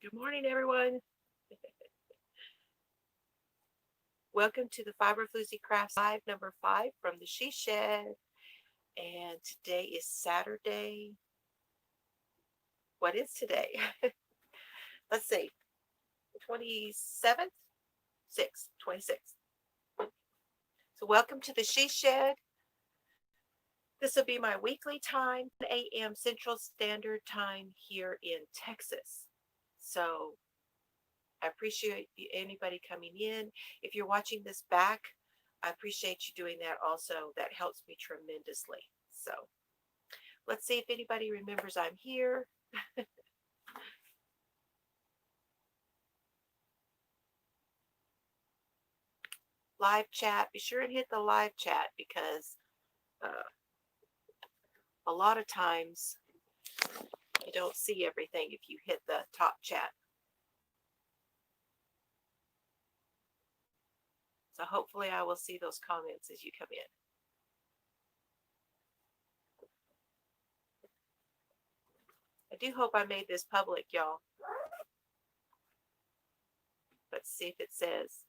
Good morning, everyone. Welcome to the Fiber Floozie Crafts Live number 5 from the She Shed. And today is Saturday. What is today? Let's see, 27th? 6th, 26th. So, welcome to the She Shed. This will be my weekly time, 8 a.m. Central Standard Time here in Texas. So, I appreciate anybody coming in. If you're watching this back, I appreciate you doing that also. That helps me tremendously. So let's see if anybody remembers I'm here. Live chat. Be sure and hit the live chat because a lot of times you don't see everything if you hit the top chat. So hopefully I will see those comments as you come in. I do hope I made this public, y'all. Let's see if it says.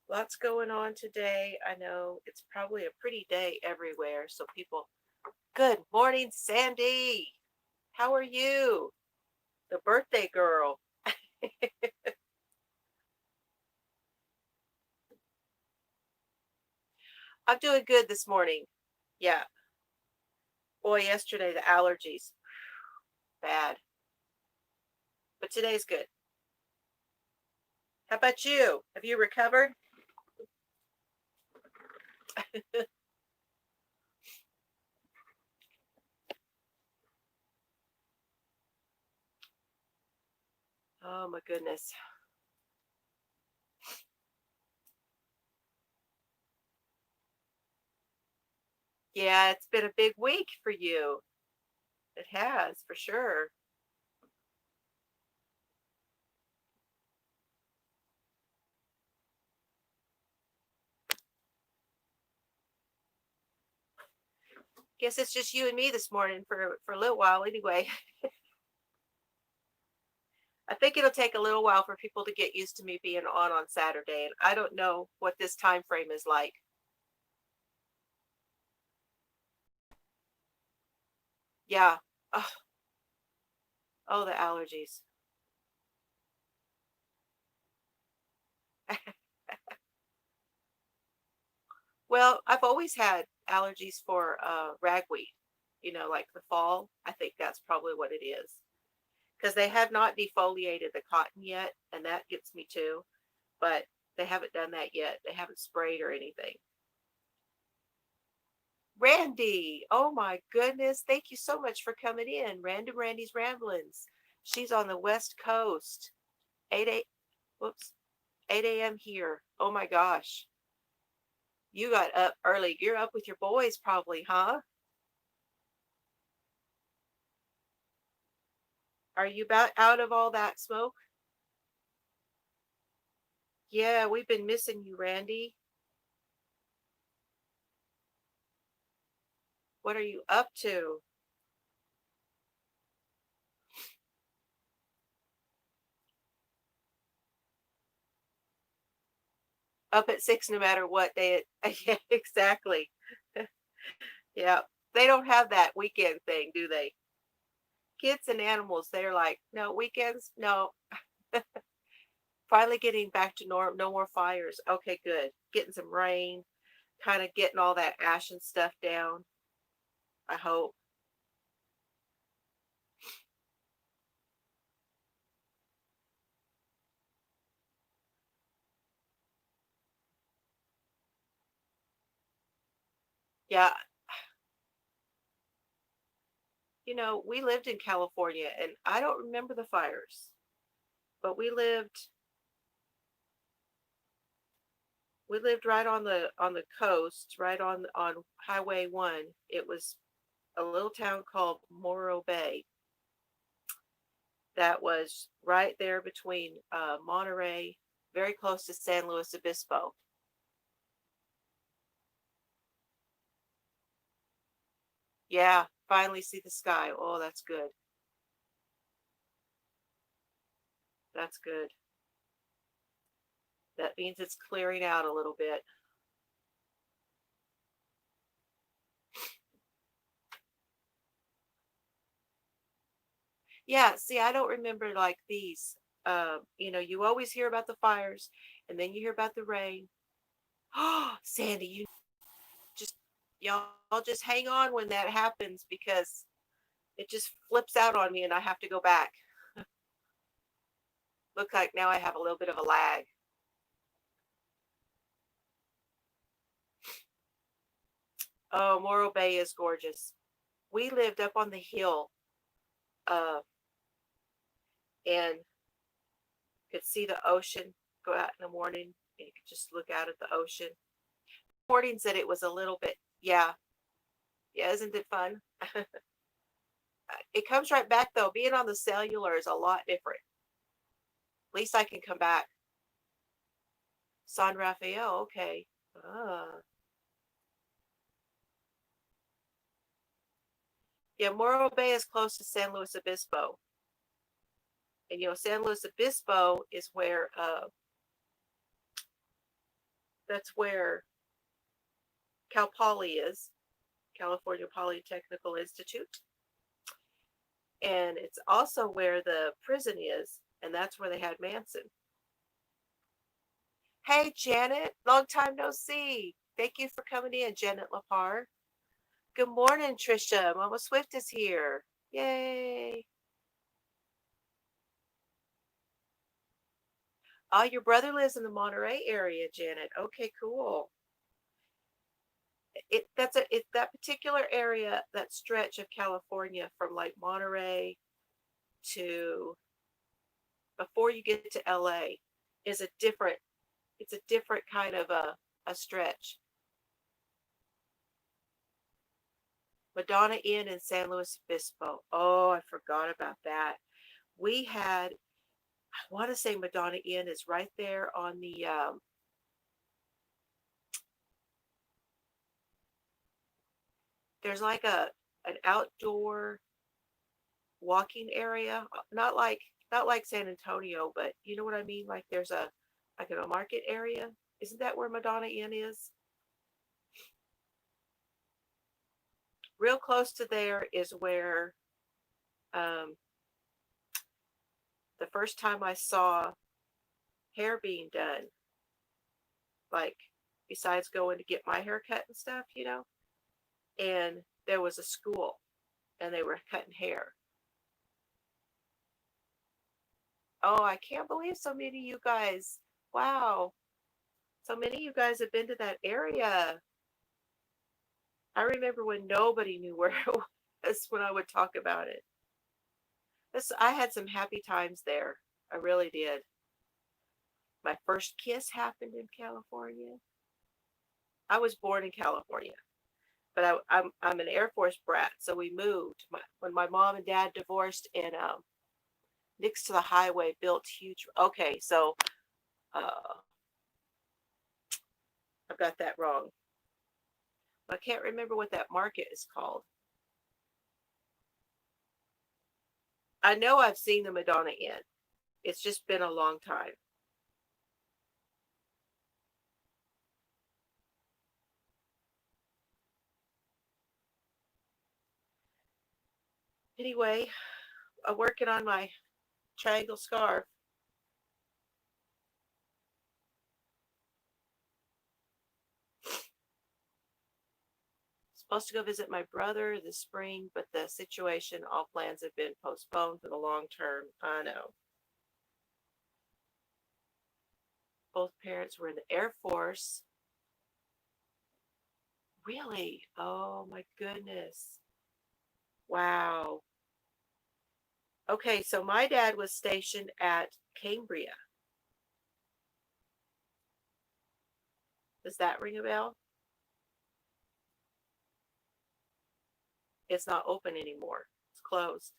Lots going on today. I know it's probably a pretty day everywhere. So people, good morning, Sandy. How are you? The birthday girl. I'm doing good this morning. Yeah. Boy, yesterday the allergies. Bad. But today's good. How about you? Have you recovered? Oh my goodness. Yeah, it's been a big week for you. It has, for sure. Guess it's just you and me this morning for a little while anyway. I think it'll take a little while for people to get used to me being on Saturday, and I don't know what this time frame is like. Yeah. Oh, oh the allergies. Well, I've always had allergies for ragweed, like the fall. I think that's probably what it is. Because they have not defoliated the cotton yet, and that gets me too. But they haven't done that yet. They haven't sprayed or anything. Randy, oh my goodness. Thank you so much for coming in. Random Randy's Ramblings. She's on the West Coast. 8 a whoops, 8 a.m. here. Oh my gosh. You got up early. You're up with your boys probably, huh? Are you about out of all that smoke? Yeah, we've been missing you, Randy. What are you up to? Up at 6 no matter what day it yeah, exactly. Yeah. They don't have that weekend thing, do they? Kids and animals, they're like, no, weekends, no. Finally getting back to norm, no more fires. Okay, good. Getting some rain, kind of getting all that ash and stuff down. I hope. Yeah, We lived in California, and I don't remember the fires, but we lived right on the coast, right on Highway 1. It was a little town called Morro Bay that was right there between Monterey, very close to San Luis Obispo. Yeah, finally see the sky. Oh, that's good. That's good. That means it's clearing out a little bit. Yeah, see, I don't remember like these. You always hear about the fires, and then you hear about the rain. Oh, Sandy, just y'all just hang on when that happens because it just flips out on me and I have to go back. Look like now I have a little bit of a lag. Oh, Morro Bay is gorgeous. We lived up on the hill, uh, and could see the ocean. Go out in the morning and you could just look out at the ocean. Mornings that it was a little bit, yeah, yeah, isn't it fun? It comes right back though. Being on the cellular is a lot different. At least I can come back. San Rafael, okay. Ah. Yeah, Morro Bay is close to San Luis Obispo. And San Luis Obispo is where that's where Cal Poly is, California Polytechnical Institute. And it's also where the prison is, and that's where they had Manson. Hey Janet, long time no see. Thank you for coming in, Janet Lapar. Good morning, Trisha. Mama Swift is here. Yay. Oh, your brother lives in the Monterey area, Janet. Okay, cool. It's that particular area, that stretch of California from like Monterey to before you get to LA is a different it's a different kind of a stretch. Madonna Inn in San Luis Obispo. Oh, I forgot about that. We had I want to say Madonna Inn is right there on the there's like an outdoor walking area, not like San Antonio, but you know what I mean? Like there's a market area. Isn't that where Madonna Inn is? Real close to there is where um, the first time I saw hair being done, like besides going to get my hair cut and stuff. And there was a school and they were cutting hair. Oh, I can't believe so many of you guys. Wow. So many of you guys have been to that area. I remember when nobody knew where it was when I would talk about it. I had some happy times there. I really did. My first kiss happened in California. I was born in California, but I'm an Air Force brat, so we moved when my mom and dad divorced, and next to the highway built huge. Okay, so uh, I've got that wrong. I can't remember what that market is called. I know I've seen the Madonna Inn. It's just been a long time. Anyway, I'm working on my triangle scarf. Supposed to go visit my brother this spring, but the situation, all plans have been postponed for the long term. I know. Both parents were in the Air Force. Really? Oh my goodness. Wow. Okay, so my dad was stationed at Cambria. Does that ring a bell? It's not open anymore. It's closed.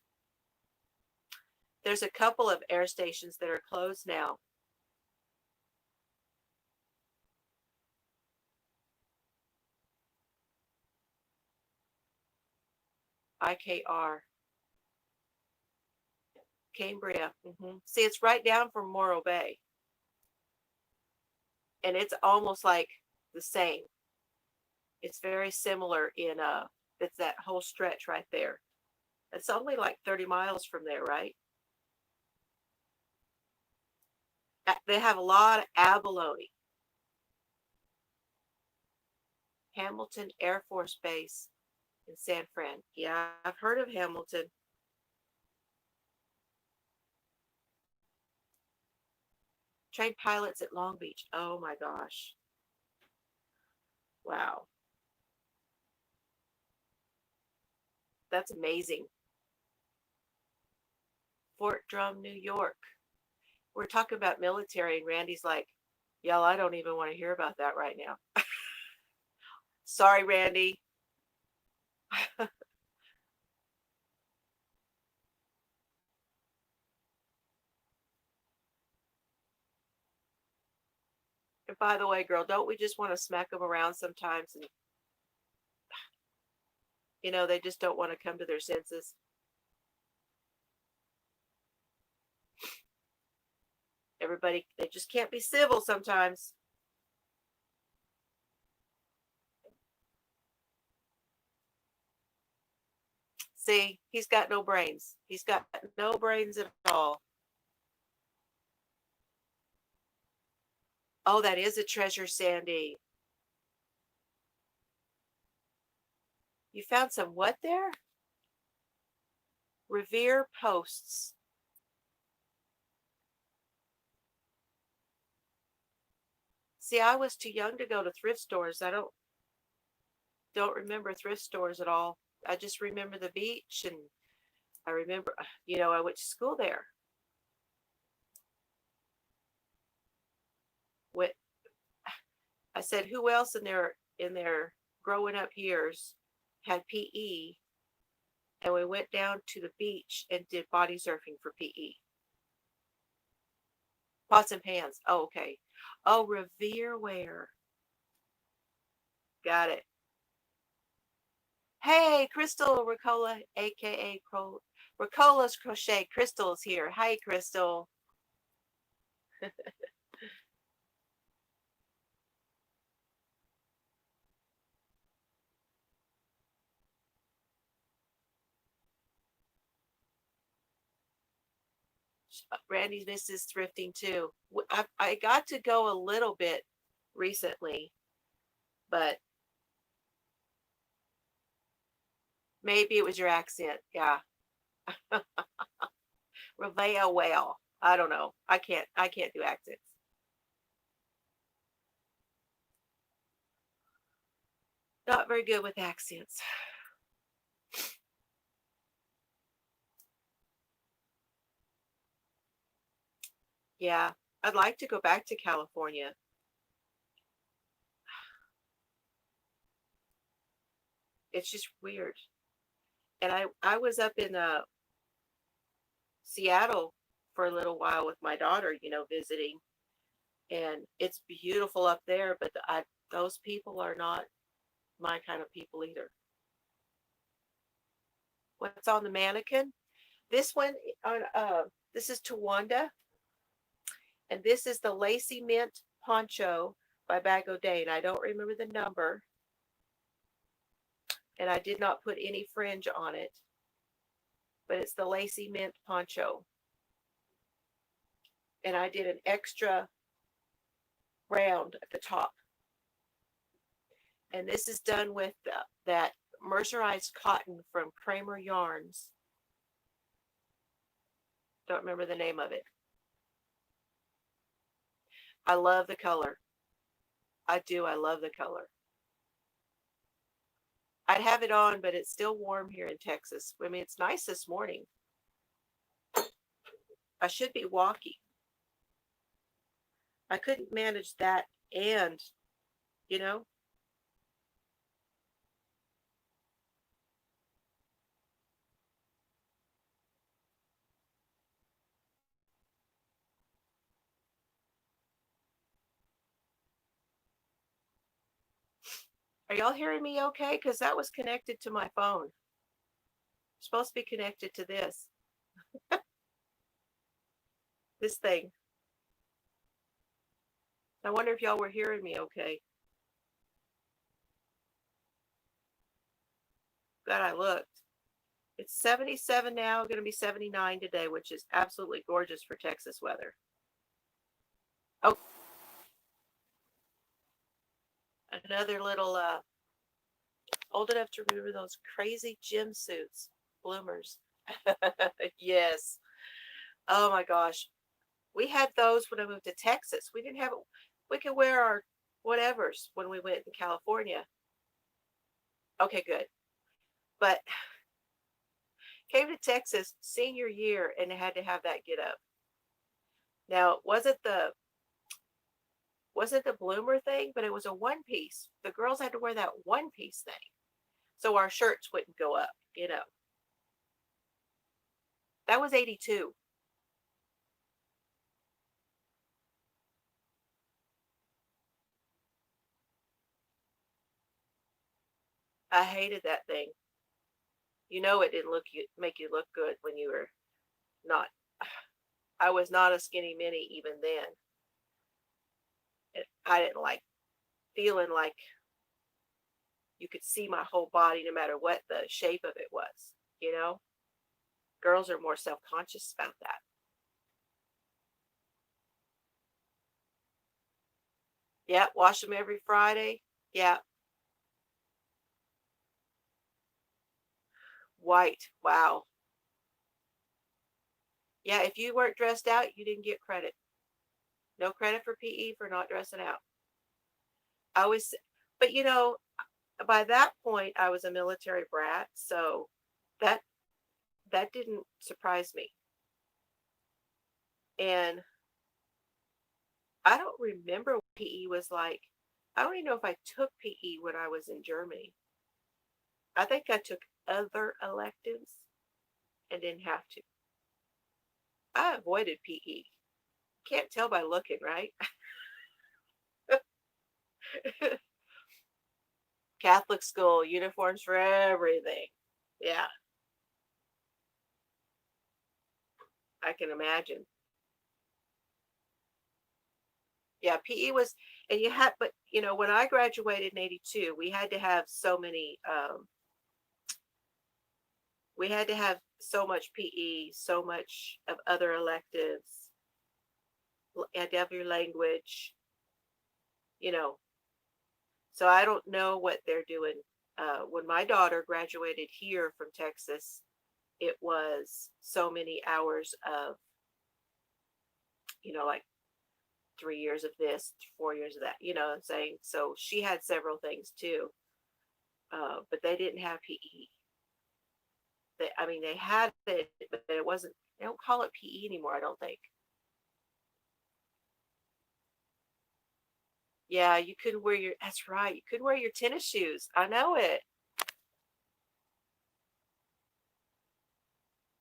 There's a couple of air stations that are closed now. IKR, Cambria. See, it's right down from Morro Bay, and it's almost like the same. It's very similar in it's that whole stretch right there. It's only like 30 miles from there, right? They have a lot of abalone. Hamilton Air Force Base in San Fran. Yeah, I've heard of Hamilton. Trained pilots at Long Beach. Oh my gosh. Wow. That's amazing. Fort Drum, New York. We're talking about military, and Randy's like, y'all, I don't even want to hear about that right now. Sorry, Randy. And by the way, girl, don't we just want to smack them around sometimes? And, they just don't want to come to their senses. Everybody, they just can't be civil sometimes. See, he's got no brains. He's got no brains at all. Oh, that is a treasure, Sandy. You found some what there? Revere posts. See, I was too young to go to thrift stores. I don't remember thrift stores at all. I just remember the beach, and I remember, I went to school there. What I said, who else in their growing up years had PE, and we went down to the beach and did body surfing for PE. Pots and pans. Oh, okay. Oh, Revere wear. Got it. Hey, Crystal Ricola, aka Ricola's Crochet. Crystal's here. Hi, Crystal. Randy misses thrifting too. I got to go a little bit recently, but maybe it was your accent. Yeah. Revea whale. I don't know. I can't do accents. Not very good with accents. Yeah. I'd like to go back to California. It's just weird. And I was up in Seattle for a little while with my daughter, visiting, and it's beautiful up there, but those people are not my kind of people either. What's on the mannequin? This one on this is Tawanda, and this is the Lacy Mint poncho by Bag O' Day, and I don't remember the number, and I did not put any fringe on it, but it's the Lacy Mint poncho, and I did an extra round at the top, and this is done with that mercerized cotton from Kramer Yarns. Don't remember the name of it. I love the color. I do. I love the color. I'd have it on, but it's still warm here in Texas. I mean, it's nice this morning. I should be walking. I couldn't manage that and, you know, are y'all hearing me okay? Because that was connected to my phone. It's supposed to be connected to this thing. I wonder if y'all were hearing me okay. Glad I looked. It's 77 now, going to be 79 today, which is absolutely gorgeous for Texas weather. Oh, another little old enough to remember those crazy gym suits, bloomers. Yes. Oh my gosh. We had those when I moved to Texas. We didn't have it. We could wear our whatevers when we went in California. Okay, good. But came to Texas senior year and had to have that get up. Now, wasn't the bloomer thing, but it was a one piece. The girls had to wear that one piece thing. So our shirts wouldn't go up. That was 82. I hated that thing. It didn't make you look good when you were not. I was not a skinny mini even then. I didn't like feeling like you could see my whole body no matter what the shape of it was, you know? Girls are more self-conscious about that. Yeah, wash them every Friday. Yeah, white. Wow. Yeah, if you weren't dressed out, you didn't get credit. No credit for PE for not dressing out. I was, but by that point I was a military brat, so that that didn't surprise me. And I don't remember what PE was like. I don't even know if I took PE when I was in Germany. I think I took other electives and didn't have to. I avoided PE. Can't tell by looking, right? Catholic school, uniforms for everything. Yeah, I can imagine. Yeah, PE was, and you had, but when I graduated in 82, we had to have so much PE, so much of other electives, had to have your language, you know. So I don't know what they're doing. When my daughter graduated here from Texas, it was so many hours of, like 3 years of this, 4 years of that, you know what I'm saying? So she had several things too, but they didn't have PE. I mean, they had it, but it wasn't, they don't call it PE anymore, I don't think. Yeah, you couldn't wear that's right, you couldn't wear your tennis shoes. I know it.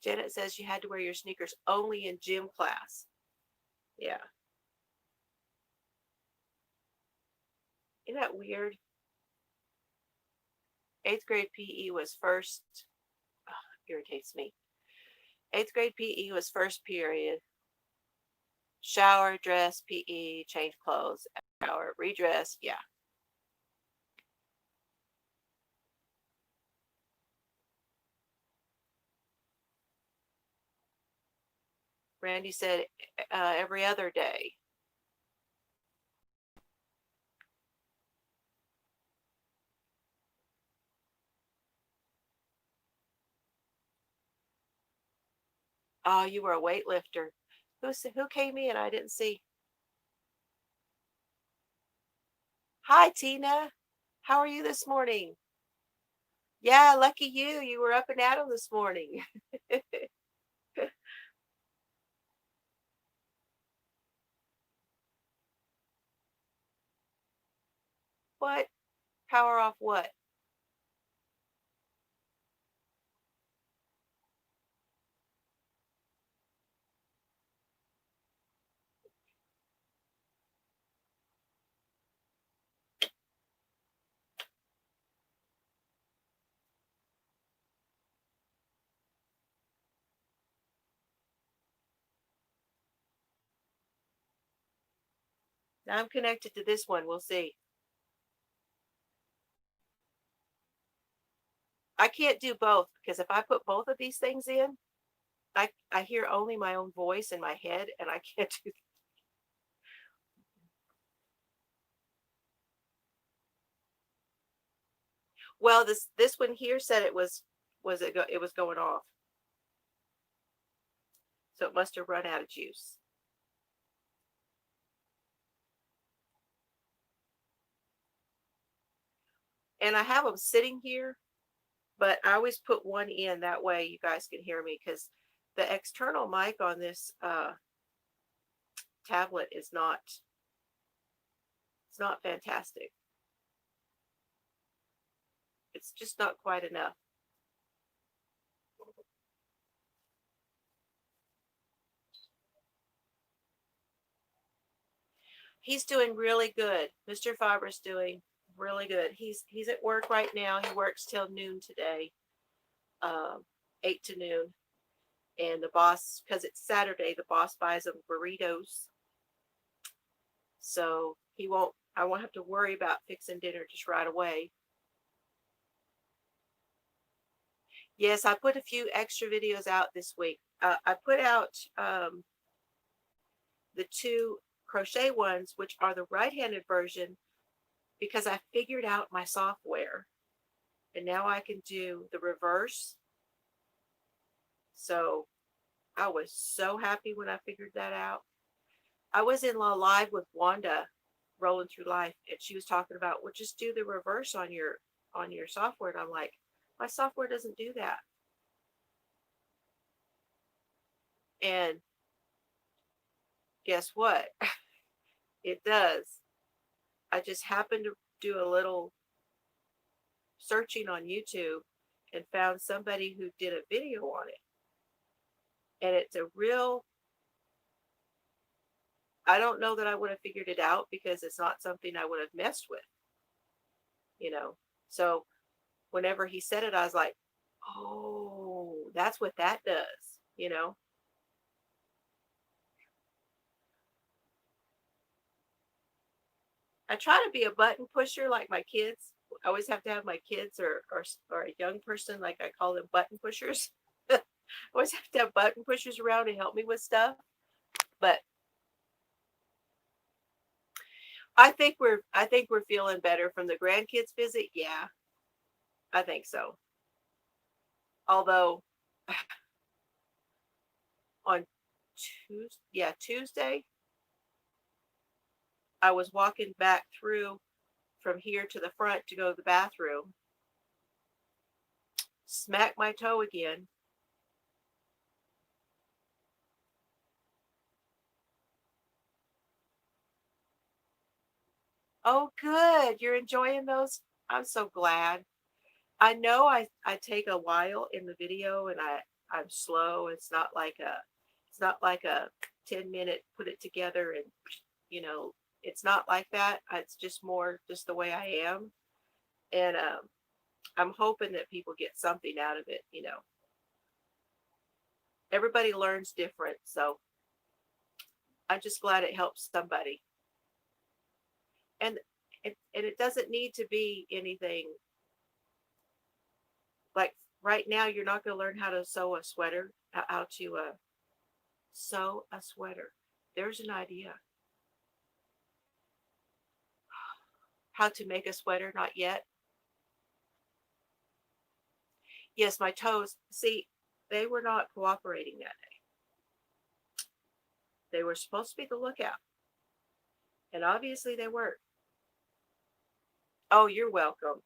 Janet says you had to wear your sneakers only in gym class. Yeah. Isn't that weird? Eighth grade PE was first, oh, irritates me. Eighth grade PE was first period. Shower, dress, PE, change clothes, shower, redress. Yeah. Randy said every other day. Oh, you were a weightlifter. Who came in? I didn't see. Hi, Tina. How are you this morning? Yeah, lucky you. You were up and at 'em this morning. What? Power off what? Now I'm connected to this one. We'll see. I can't do both because if I put both of these things in, I hear only my own voice in my head, and I can't do. Well, this one here said it was going off, so it must have run out of juice. And I have them sitting here, but I always put one in that way you guys can hear me because the external mic on this tablet is not it's not fantastic. It's just not quite enough. He's doing really good. Mr. Fiber's doing really good. He's at work right now. He works till noon today, 8 to noon. And the boss, because it's Saturday, the boss buys him burritos, so he won't. I won't have to worry about fixing dinner just right away. Yes, I put a few extra videos out this week. I put out the two crochet ones, which are the right-handed version, because I figured out my software, and now I can do the reverse. So I was so happy when I figured that out. I was in a live with Wanda, rolling through life, and she was talking about, well, just do the reverse on your software. And I'm like, my software doesn't do that. And guess what? It does. I just happened to do a little searching on YouTube and found somebody who did a video on it. And it's a real, I don't know that I would have figured it out because it's not something I would have messed with, you know. So whenever he said it, I was like, oh, that's what that does, you know. I try to be a button pusher like my kids. I always have to have my kids or a young person, like I call them button pushers. I always have to have button pushers around to help me with stuff. But I think we're feeling better from the grandkids visit. Yeah, I think so. Although on Tuesday, I was walking back through from here to the front to go to the bathroom, smacked my toe again. Oh, good. You're enjoying those? I'm so glad. I know I take a while in the video and I'm slow. It's not like a 10-minute put it together and you know, it's not like that. It's just more just the way I am. And I'm hoping that people get something out of it, you know. Everybody learns different, so I'm just glad it helps somebody. And it doesn't need to be anything like right now you're not going to learn how to sew a sweater, how to sew a sweater. There's an idea. How to make a sweater, not yet. Yes, my toes. See, they were not cooperating that day. They were supposed to be the lookout, and obviously they weren't. Oh, you're welcome.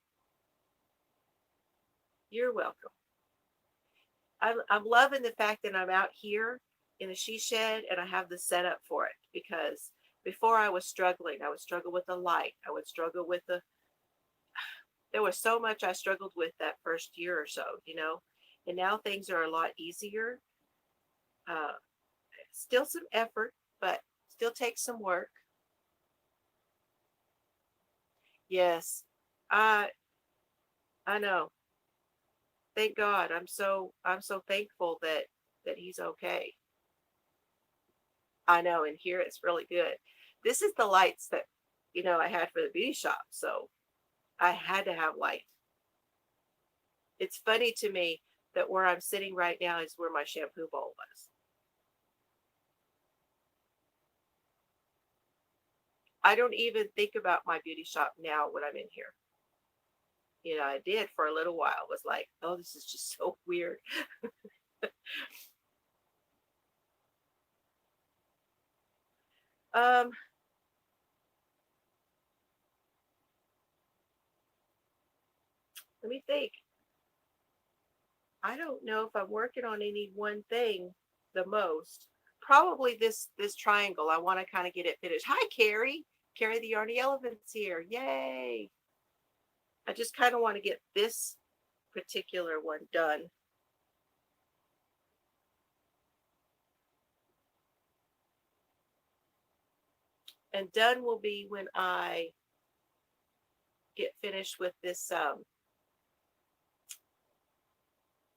You're welcome. I'm loving the fact that I'm out here in the she shed and I have the setup for it because before I was struggling. I would struggle with the light. I would struggle with there was so much I struggled with that first year or so, and now things are a lot easier. Uh, Still some effort, but still takes some work. Yes, I I know. Thank God. I'm so thankful that he's okay. I know, and here it's really good. This is the lights that I had for the beauty shop, so I had to have light. It's funny to me that where I'm sitting right now is where my shampoo bowl was. I don't even think about my beauty shop now when I'm in here. I did for a little while. Was like, oh, this is just so weird. Um, Let me think. I don't know if I'm working on any one thing the most. Probably this triangle. I want to kind of get it finished. Hi, Carrie. Carrie the Yarny Elephant's here. Yay! I just kind of want to get this particular one done. And done will be when I get finished with this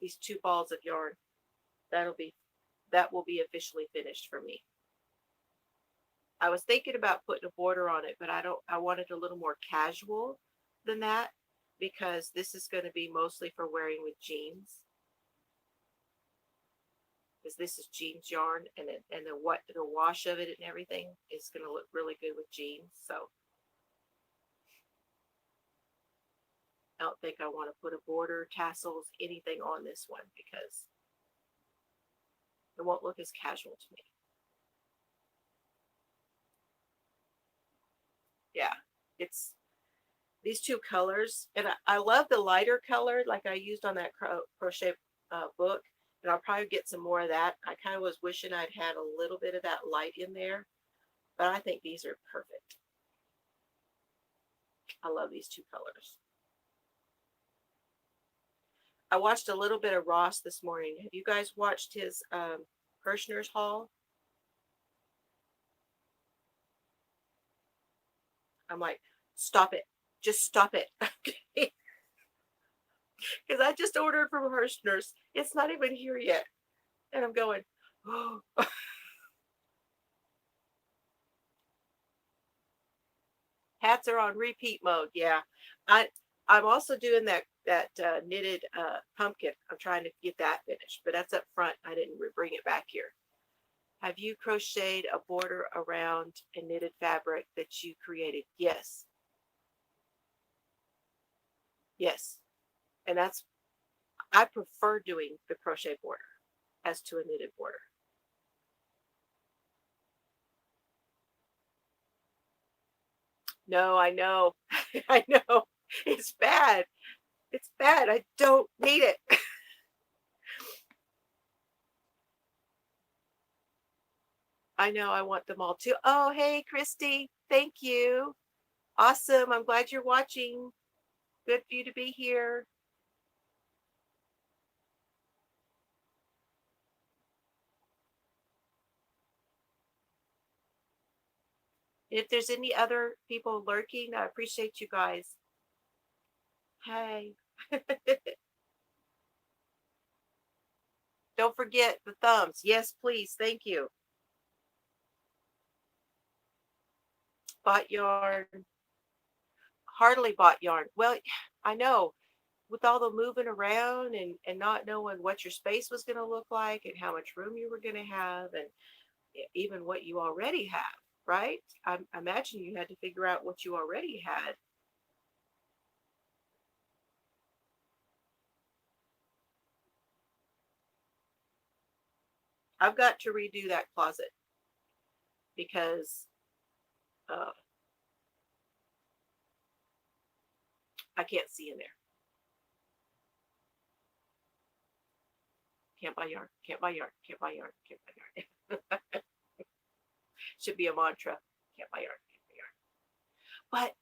these two balls of yarn. That'll be that will be officially finished for me. I was thinking about putting a border on it, but I wanted a little more casual than that because this is going to be mostly for wearing with jeans. Because this is jeans yarn and the wash of it and everything is going to look really good with jeans. So I don't think I want to put a border, tassels, anything on this one because it won't look as casual to me. Yeah, it's these two colors, and I love the lighter color like I used on that crochet book, and I'll probably get some more of that. I kind of was wishing I'd had a little bit of that light in there, but I think these are perfect. I love these two colors. I watched a little bit of Ross this morning. Have you guys watched his Kirshner's haul? I'm like, stop it. Just stop it. Because I just ordered from Kirshner's. It's not even here yet. And I'm going, oh, hats are on repeat mode. Yeah. I I'm also doing that knitted pumpkin. I'm trying to get that finished, but that's up front. I didn't bring it back here. Have you crocheted a border around a knitted fabric that you created? Yes. Yes. And that's I prefer doing the crochet border as to a knitted border. No, I know. I know. It's bad. It's bad. I don't need it. I know I want them all too. Oh, hey, Christy. Thank you. Awesome. I'm glad you're watching. Good for you to be here. If there's any other people lurking, I appreciate you guys. Hey. Don't forget the thumbs. Yes, please. Thank you. Bought yarn. Hardly bought yarn. Well, I know with all the moving around and not knowing what your space was going to look like and how much room you were going to have and even what you already have, right? I imagine you had to figure out what you already had. I've got to redo that closet because uh, I can't see in there. Can't buy yarn. Can't buy yarn. Can't buy yarn. Can't buy yarn. Should be a mantra. Can't buy yarn. Can't buy yarn. But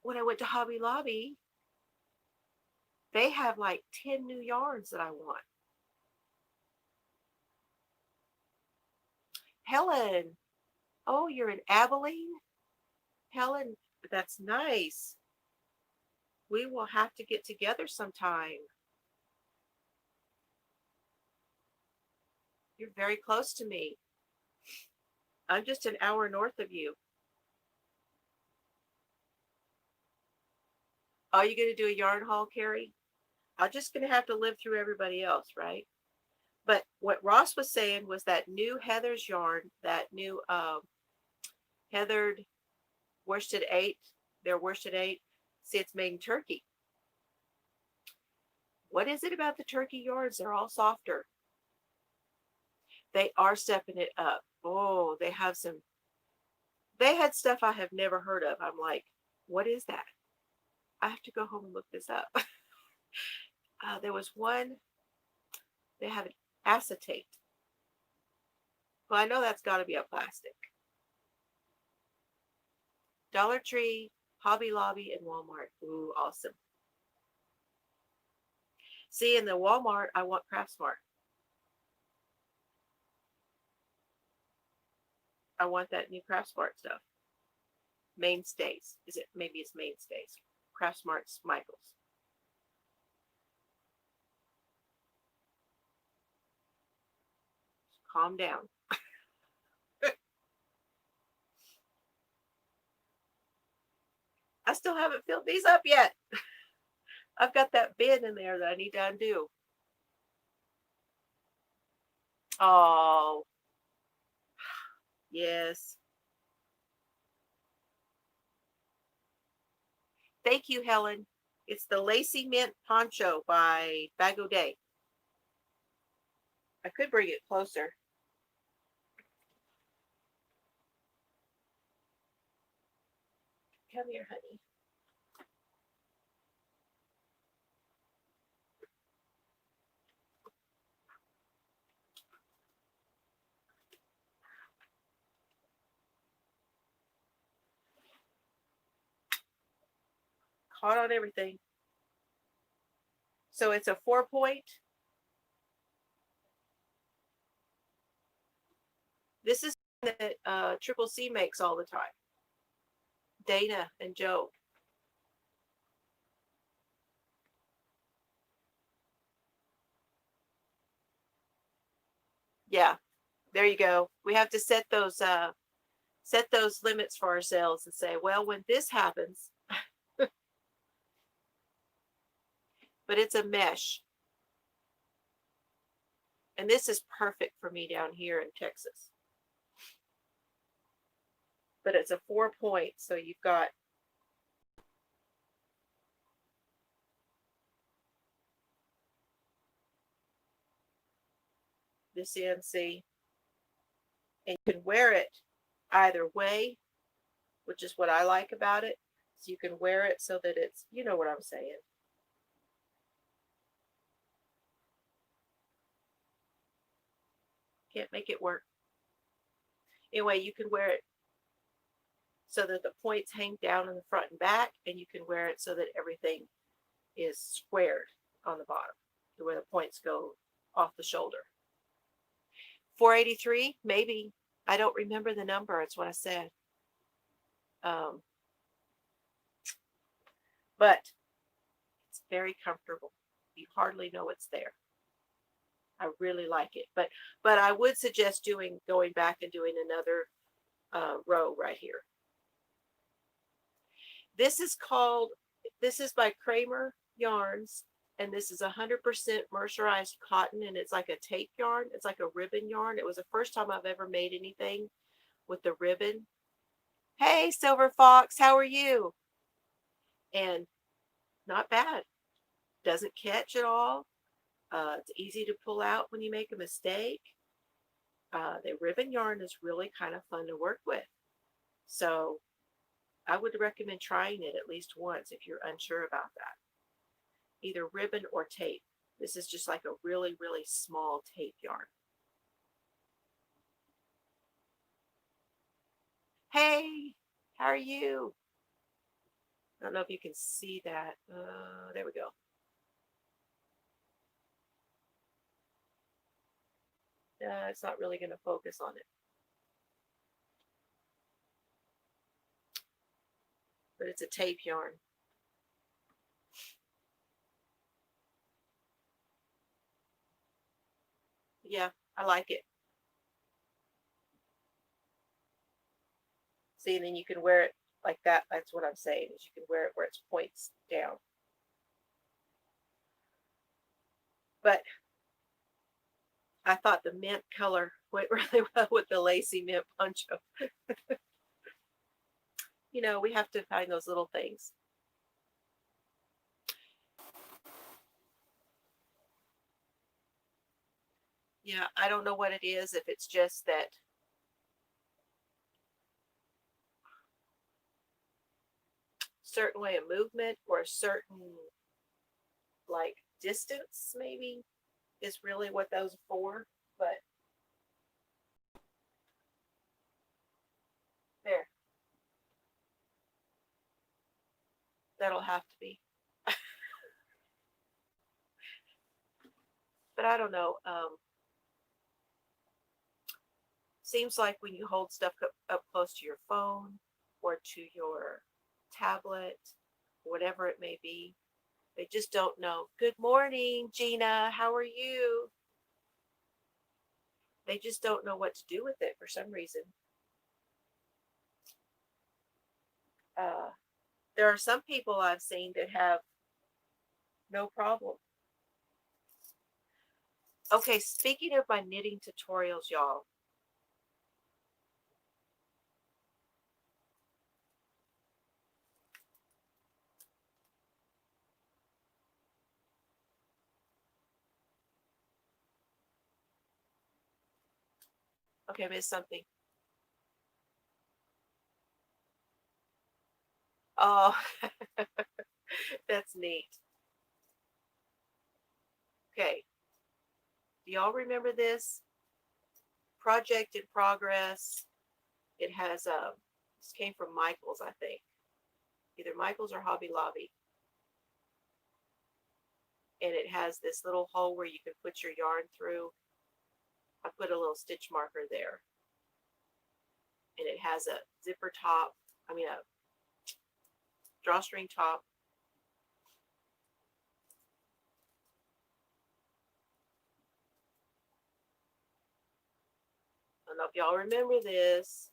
when I went to Hobby Lobby, they have like 10 new yarns that I want. Helen, oh, you're in Abilene? Helen, that's nice. We will have to get together sometime. You're very close to me. I'm just an hour north of you. Are you going to do a yarn haul, Carrie? I'm just going to have to live through everybody else, right? But what Ross was saying was that new Heather's yarn, that new Heathered worsted 8, their worsted 8, see, it's made in Turkey. What is it about the Turkey yarns? They're all softer. They are stepping it up. Oh, they have some, they had stuff I have never heard of. I'm like, what is that? I have to go home and look this up. There was one, they have an acetate. Well, I know that's got to be a plastic. Dollar Tree, Hobby Lobby, and Walmart. Ooh, awesome. See, in the Walmart, I want Craftsmart. I want that new Craftsmart stuff. Mainstays. Is it? Maybe it's Mainstays. Craftsmart's Michaels. Calm down. I still haven't filled these up yet. I've got that bin in there that I need to undo. Oh, yes. Thank you, Helen. It's the Lacy Mint Poncho by Bag O' Day. I could bring it closer. Come here, honey. Caught on everything. So it's a 4-point. This is that Triple C makes all the time. Dana and Joe. Yeah, there you go. We have to set those limits for ourselves and say, well, when this happens, but it's a mesh. And this is perfect for me down here in Texas. But it's a 4-point, so you've got this NC, and you can wear it either way, which is what I like about it. So you can wear it so that it's, you know what I'm saying. Can't make it work. Anyway, you can wear it so that the points hang down in the front and back, and you can wear it so that everything is squared on the bottom, the way the points go off the shoulder. 483, maybe. I don't remember the number. It's what I said. But it's very comfortable. You hardly know it's there. I really like it. But I would suggest going back and doing another row right here. This is by Kramer Yarns, and this is 100% mercerized cotton, and it's like a tape yarn. It's like a ribbon yarn. It was the first time I've ever made anything with the ribbon. Hey, Silver Fox, how are you? And not bad. Doesn't catch at all. It's easy to pull out when you make a mistake. The ribbon yarn is really kind of fun to work with. So I would recommend trying it at least once if you're unsure about that. Either ribbon or tape. This is just like a really, really small tape yarn. Hey, how are you? I don't know if you can see that. There we go. It's not really going to focus on it. But it's a tape yarn. Yeah, I like it. See, and then you can wear it like that. That's what I'm saying, is you can wear it where it points down. But I thought the mint color went really well with the lacy mint poncho. You know, we have to find those little things. Yeah, I don't know what it is, if it's just that certain way of movement or a certain like distance maybe is really what those are for. But there, that'll have to be. But I don't know. Seems like when you hold stuff up close to your phone or to your tablet, whatever it may be, they just don't know. Good morning, Gina. How are you? They just don't know what to do with it for some reason. Uh, there are some people I've seen that have no problem. Okay, speaking of my knitting tutorials, y'all. Okay, I missed something. Oh, that's neat. Okay, do y'all remember this? Project in progress. It has this came from Michael's, I think. Either Michael's or Hobby Lobby. And it has this little hole where you can put your yarn through. I put a little stitch marker there. And it has a zipper top, I mean a drawstring top. I don't know if y'all remember this.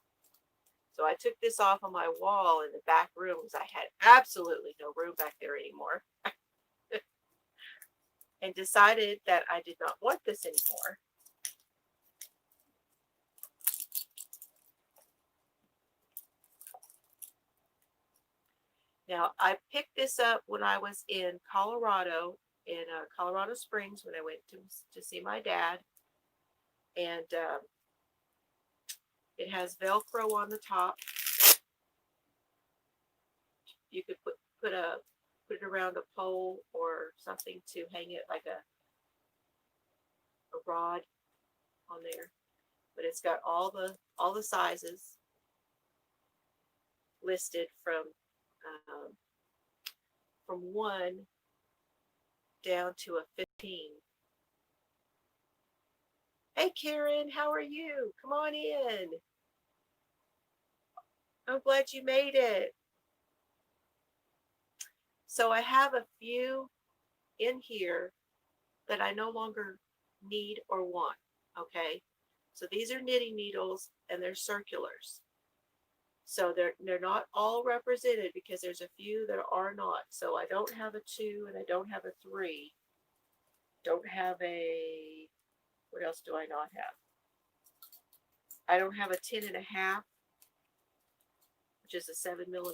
So I took this off on my wall in the back room because I had absolutely no room back there anymore. And decided that I did not want this anymore. Now, I picked this up when I was in Colorado, in Colorado Springs, when I went to see my dad. And it has Velcro on the top. You could put it around a pole or something to hang it like a rod on there. But it's got all the sizes listed from 1 down to a 15. Hey Karen, how are you? Come on in. I'm glad you made it. So I have a few in here that I no longer need or want. Okay. So these are knitting needles and they're circulars. So they're not all represented because there's a few that are not. So I don't have a 2 and I don't have a 3. Don't have a, what else do I not have? I don't have a 10.5, which is a 7mm.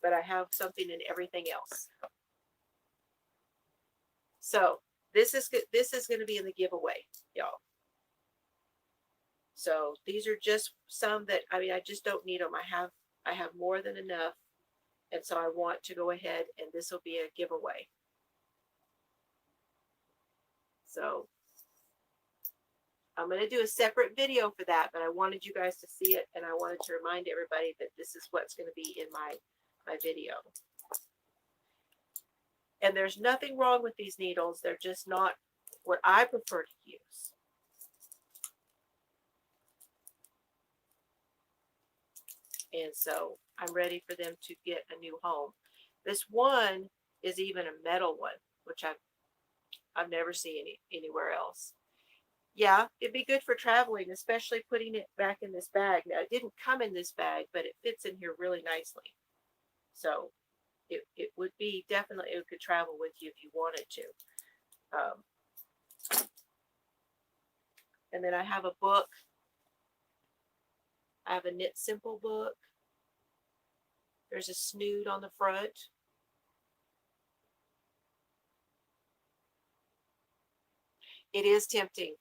But I have something in everything else. So this is going to be in the giveaway, y'all. So these are just some that, I mean, I just don't need them. I have I have more than enough, and so I want to go ahead, and this will be a giveaway. So I'm going to do a separate video for that, but I wanted you guys to see it, and I wanted to remind everybody that this is what's going to be in my video. And there's nothing wrong with these needles. They're just not what I prefer to use. And so I'm ready for them to get a new home. This one is even a metal one, which I've never seen anywhere else. Yeah, it'd be good for traveling, especially putting it back in this bag. Now, it didn't come in this bag, but it fits in here really nicely. So it would be definitely, it could travel with you if you wanted to. And then I have a book. I have a Knit Simple book. There's a snood on the front. It is tempting.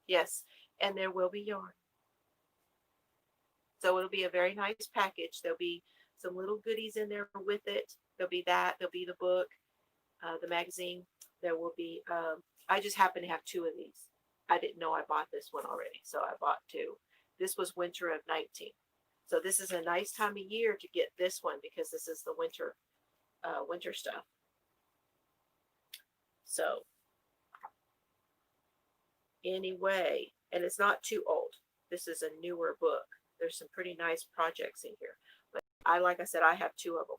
Yes. And there will be yarn. So it'll be a very nice package. There'll be some little goodies in there with it. There'll be that. There'll be the book, the magazine. There will be, I just happen to have two of these. I didn't know I bought this one already, so I bought two. This was winter of 19. So this is a nice time of year to get this one because this is the winter stuff. So anyway, and it's not too old. This is a newer book. There's some pretty nice projects in here. But like I said, I have two of them.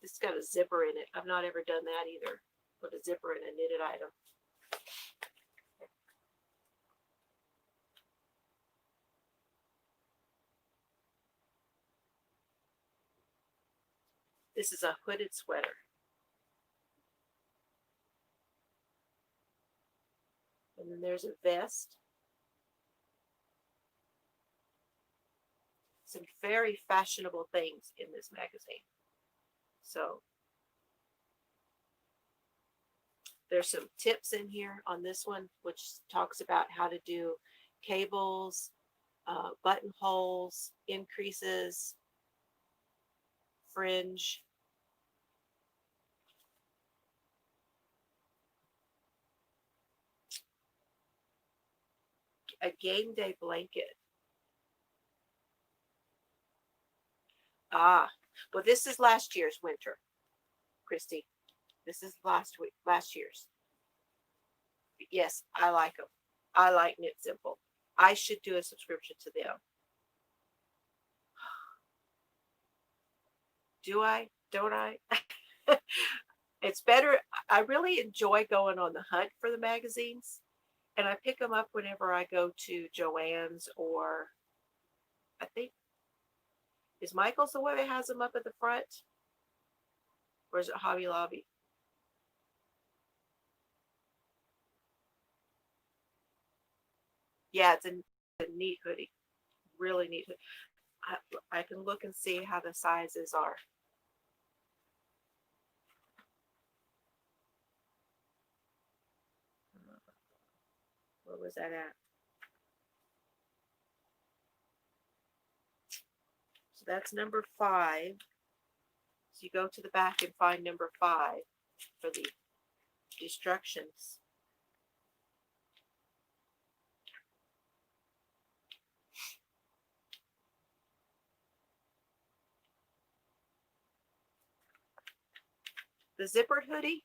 It's got a zipper in it. I've not ever done that either. Put a zipper in a knitted item. This is a hooded sweater. And then there's a vest. Some very fashionable things in this magazine. So there's some tips in here on this one, which talks about how to do cables, buttonholes, increases, fringe. A game day blanket. Ah, well, this is last year's winter, Christy. This is last year's. Yes, I like them. I like Knit Simple. I should do a subscription to them. Do I? Don't I? It's better. I really enjoy going on the hunt for the magazines, and I pick them up whenever I go to Joann's, or I think, is Michael's the one that has them up at the front? Or is it Hobby Lobby? Yeah, it's a neat hoodie. Really neat hoodie. I can look and see how the sizes are. Where was that at? So that's number 5. So you go to the back and find number 5 for the instructions. The zippered hoodie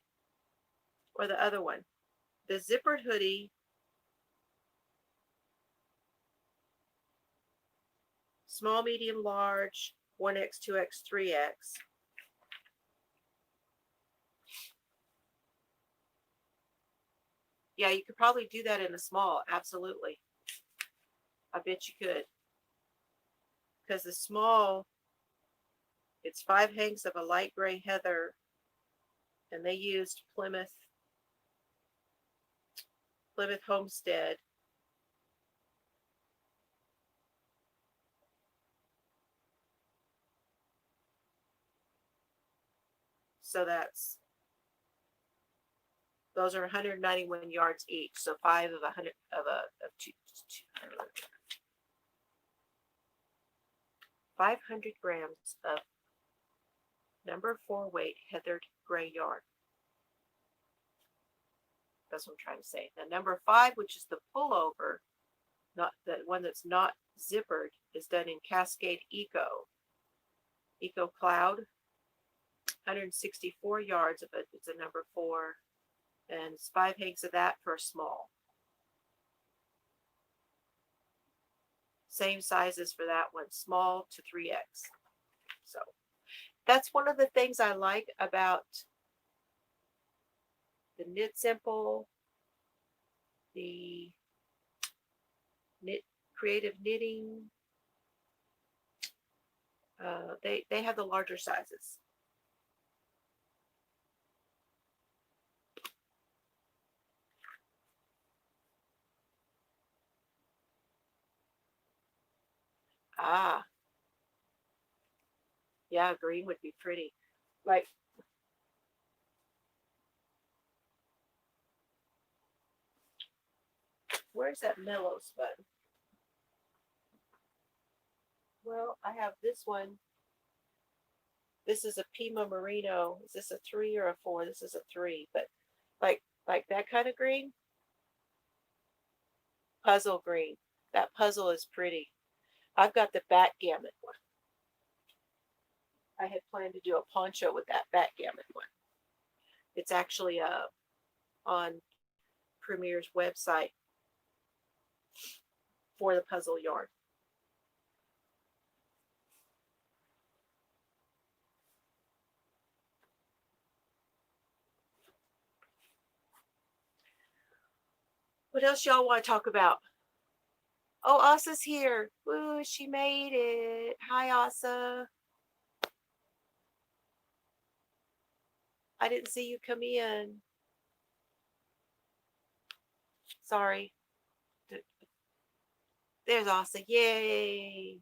or the other one? The zippered hoodie, small, medium, large, 1X, 2X, 3X. Yeah, you could probably do that in a small. Absolutely. I bet you could. Because the small, it's 5 hanks of a light gray heather, and they used Plymouth Homestead. So that's Those are 191 yards each. So 500 grams of number 4 weight heathered gray yarn. That's what I'm trying to say. Now number 5, which is the pullover, not the one that's not zippered, is done in Cascade Eco Cloud. 164 yards of it. It's a number 4, and it's 5 hanks of that for a small. Same sizes for that one, small to 3X. So that's one of the things I like about the Knit Simple, the Creative Knitting. They have the larger sizes. Ah, yeah, green would be pretty. Like, where's that mellow spun? Well, I have this one. This is a Pima Merino. Is this a 3 or a 4? This is a 3, but like that kind of green, puzzle green. That puzzle is pretty. I've got the backgammon one. I had planned to do a poncho with that backgammon one. It's actually on Premier's website for the puzzle yarn. What else y'all want to talk about? Oh, Asa's here. Woo, she made it. Hi, Asa. I didn't see you come in. Sorry. There's Asa. Yay.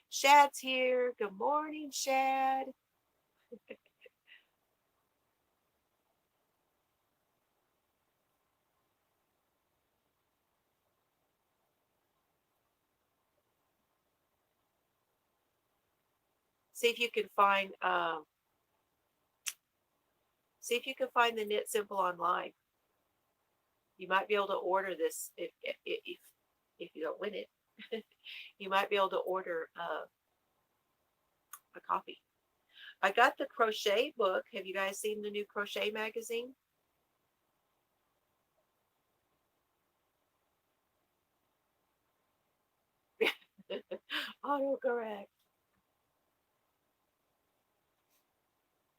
Shad's here. Good morning, Shad. See if you can find the Knit Simple online. You might be able to order this if you don't win it. You might be able to order a copy. I got the crochet book. Have you guys seen the new crochet magazine? Autocorrect.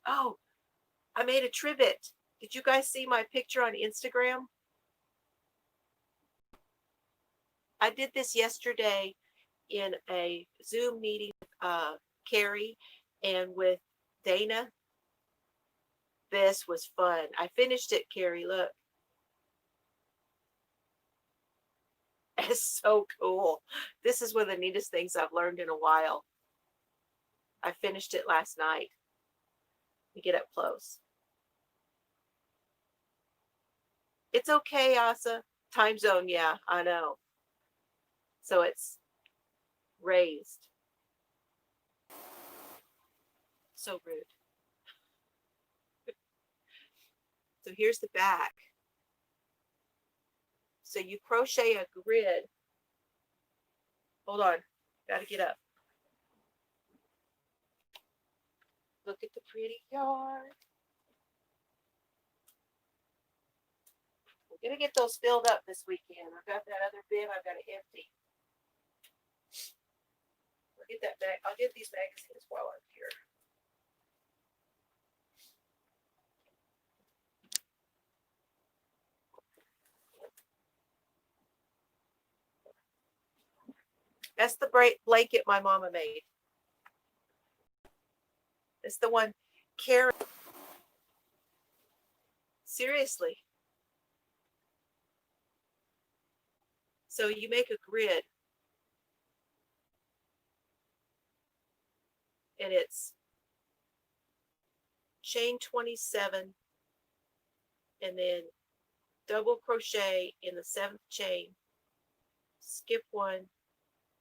Oh, I made a trivet. Did you guys see my picture on Instagram? I did this yesterday in a Zoom meeting with Carrie and with Dana. This was fun. I finished it, Carrie. Look. It's so cool. This is one of the neatest things I've learned in a while. I finished it last night. We get up close. It's okay, Asa. Time zone, yeah, I know. So it's raised. So rude. So here's the back. So you crochet a grid. Hold on. Gotta get up. Look at the pretty yarn. I'm gonna get those filled up this weekend. I've got that other bin I've got to empty. I'll get that back. I'll get these magazines while I'm here. That's the blanket my mama made. It's the one Karen. Seriously. So you make a grid. And it's chain 27 and then double crochet in the 7th chain, skip 1,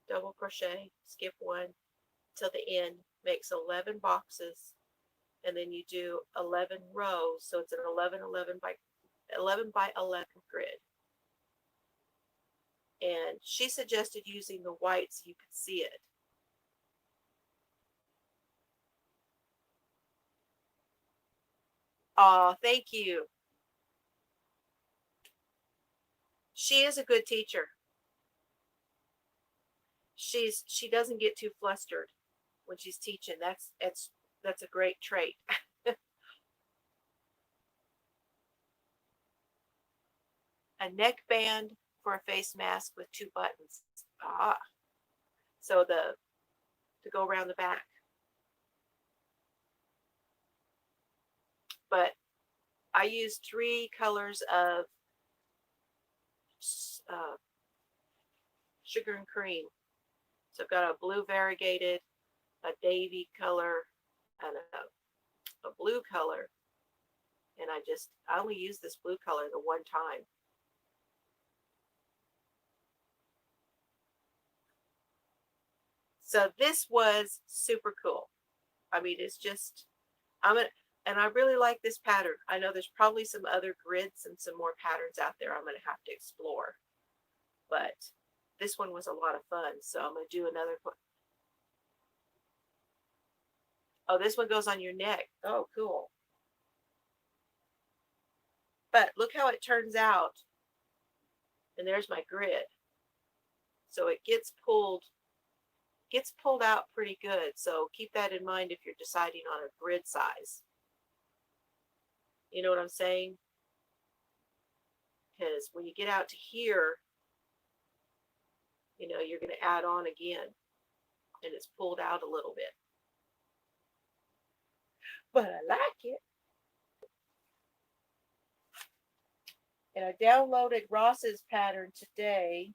double crochet, skip 1 till the end, makes 11 boxes, and then you do 11 rows, so it's an 11 by 11 by 11 grid. And she suggested using the white so you could see it. Oh, thank you. She is a good teacher. She doesn't get too flustered when she's teaching. That's a great trait. A neckband for a face mask with 2 buttons. Ah, so to go around the back. But I used 3 colors of sugar and cream. So I've got a blue variegated, a navy color, and a blue color. And I only used this blue color the one time. So this was super cool. I mean, it's just, and I really like this pattern. I know there's probably some other grids and some more patterns out there I'm going to have to explore. But this one was a lot of fun. So I'm going to do another one. Oh, this one goes on your neck. Oh, cool. But look how it turns out. And there's my grid. So it gets pulled out pretty good. So keep that in mind if you're deciding on a grid size. You know what I'm saying? Because when you get out to here, you know, you're going to add on again. And it's pulled out a little bit. But I like it. And I downloaded Ross's pattern today.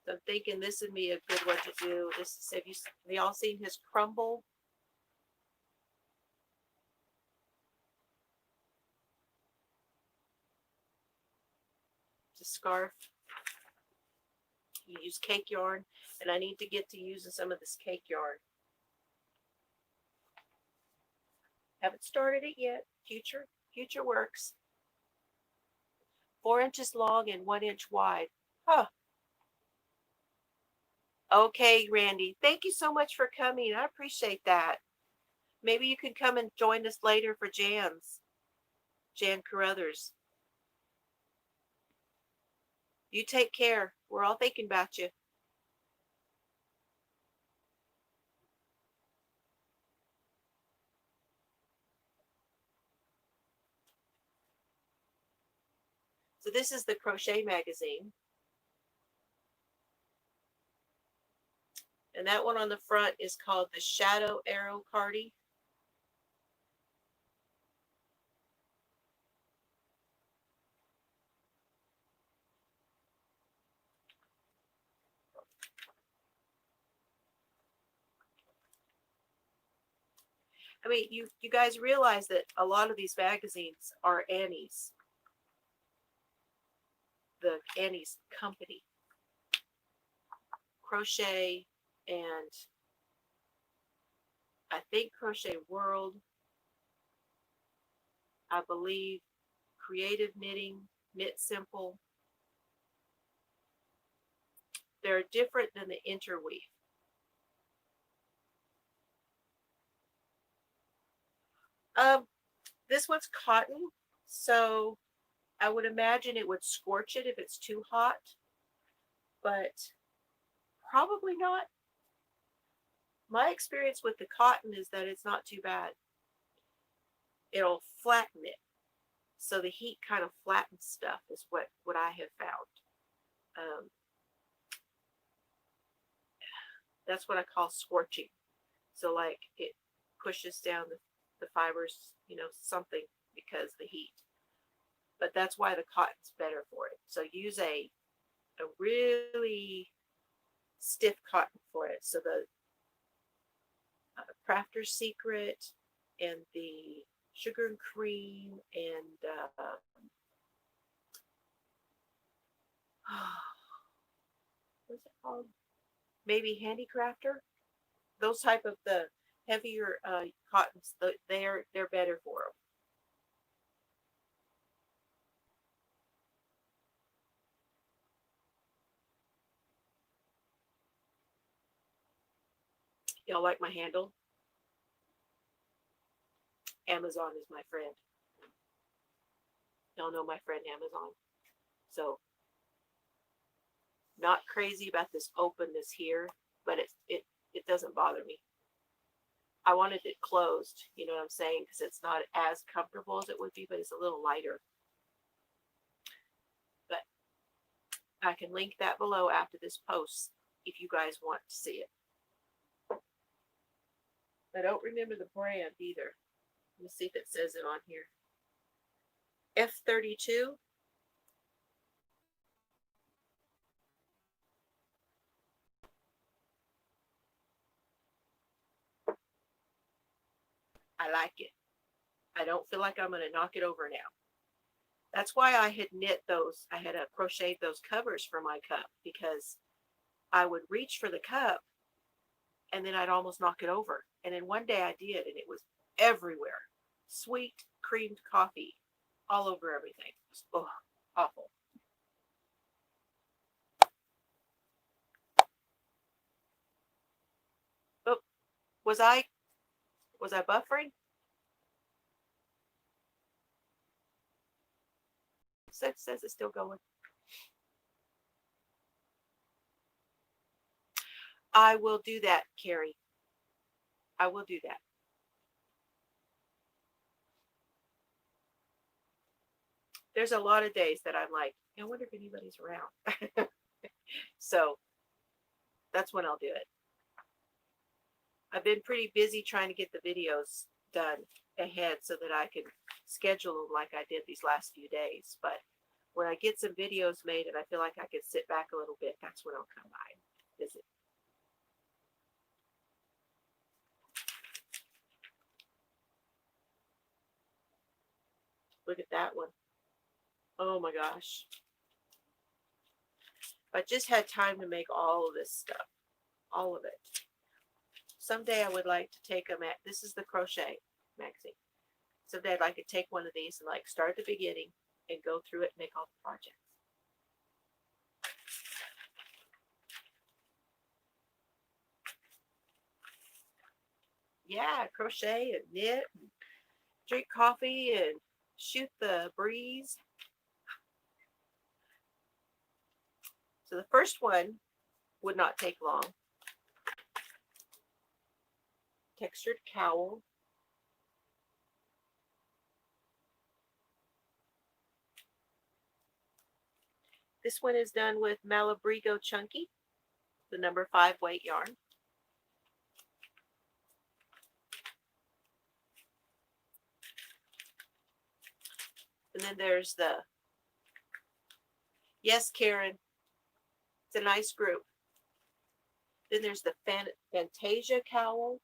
So I'm thinking this would be a good one to do. This is, have y'all seen his crumble? It's a scarf. You use cake yarn, and I need to get to using some of this cake yarn. Haven't started it yet. Future works. 4 inches long and 1 inch wide. Huh. Okay, Randy. Thank you so much for coming. I appreciate that. Maybe you can come and join us later for Jan Carruthers. You take care. We're all thinking about you. So this is the crochet magazine. And that one on the front is called the Shadow Arrow Cardi. I mean, you guys realize that a lot of these magazines are Annie's, the Annie's company. Crochet and I think Crochet World, I believe Creative Knitting, Knit Simple. They're different than the interweave. This one's cotton, so I would imagine it would scorch it if it's too hot, but probably not. My experience with the cotton is that it's not too bad. It'll flatten it. So the heat kind of flattens stuff is what I have found. That's what I call scorching. So like it pushes down the fibers, you know, something because the heat. But that's why the cotton's better for it. So use a really stiff cotton for it. So the Crafter's Secret, and the sugar and cream and what's it called? Maybe handicrafter. Those type of the heavier cottons, they're better for them. Y'all like my handle? Amazon is my friend. Y'all know my friend Amazon. So not crazy about this openness here, but it doesn't bother me. I wanted it closed, you know what I'm saying? Because it's not as comfortable as it would be, but it's a little lighter. But I can link that below after this post if you guys want to see it. I don't remember the brand either. Let me see if it says it on here. F32. I like it. I don't feel like I'm going to knock it over now. That's why I had knit those. I had crocheted those covers for my cup because I would reach for the cup and then I'd almost knock it over. And then one day I did, and it was everywhere. Sweet creamed coffee all over everything. It was, awful. Oh, was I buffering? Says it's still going. I will do that, Carrie. I will do that. There's a lot of days that I'm like, I wonder if anybody's around. So that's when I'll do it. I've been pretty busy trying to get the videos done ahead so that I can schedule them like I did these last few days. But when I get some videos made and I feel like I can sit back a little bit, that's when I'll come by and visit. Look at that one. Oh my gosh. I just had time to make all of this stuff. All of it. Someday I would like to take them at, this is the crochet magazine. Someday I'd like to take one of these and like start at the beginning and go through it and make all the projects. Yeah, crochet and knit and drink coffee and shoot the breeze. So the first one would not take long. Textured cowl. This one is done with Malabrigo Chunky, the number 5 weight yarn. And then there's the, yes, Karen, it's a nice group. Then there's the Fantasia cowl.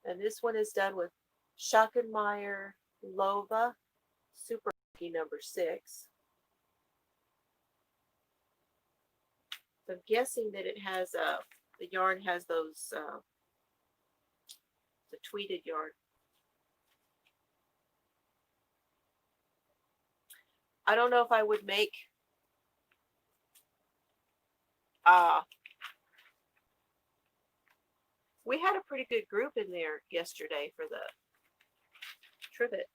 And this one is done with Schachenmeyer Lova, Super number 6. So I'm guessing that it has the yarn has those the tweeted yarn. I don't know if I would make we had a pretty good group in there yesterday for the trivet.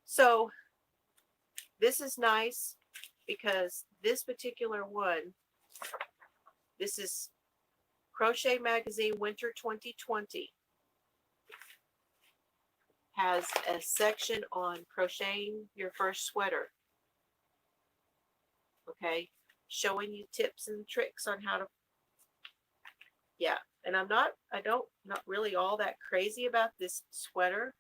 So this is nice because this particular one, this is Crochet Magazine Winter 2020, has a section on crocheting your first sweater. Okay, showing you tips and tricks on how to, yeah. And I'm not really all that crazy about this sweater,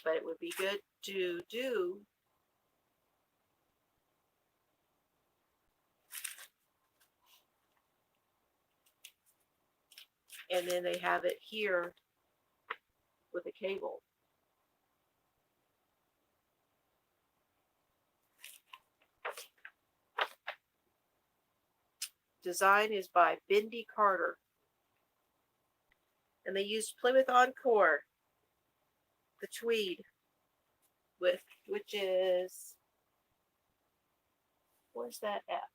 but it would be good to do. And then they have it here with a cable. Design is by Bindi Carter. And they used Plymouth Encore, the tweed, which is, where's that at?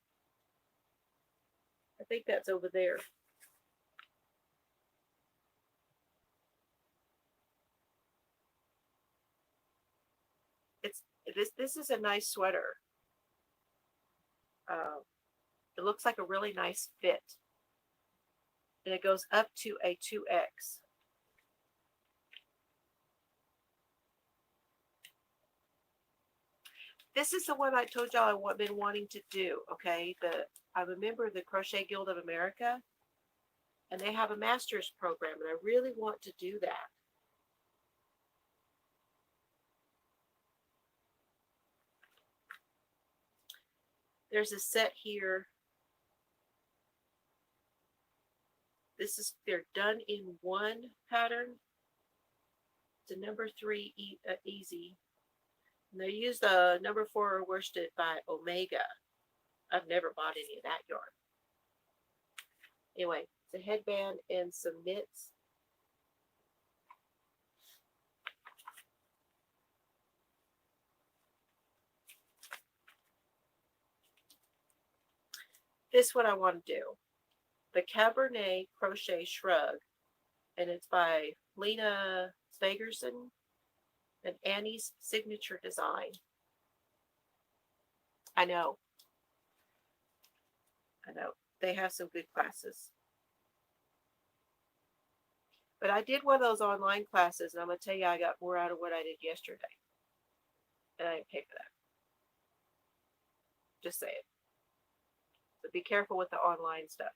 I think that's over there. It's this is a nice sweater. It looks like a really nice fit, and it goes up to a 2X. This is the one I told y'all I've been wanting to do. Okay, I'm a member of the Crochet Guild of America, and they have a master's program, and I really want to do that. There's a set here. They're done in one pattern. It's a number 3 easy. And they use the number 4 worsted by Omega. I've never bought any of that yarn. Anyway, it's a headband and some mitts. This one I want to do. The Cabernet Crochet Shrug. And it's by Lena Svagerson and Annie's Signature Design. I know. They have some good classes. But I did one of those online classes, and I'm going to tell you I got more out of what I did yesterday. And I didn't pay for that. Just say it. So be careful with the online stuff.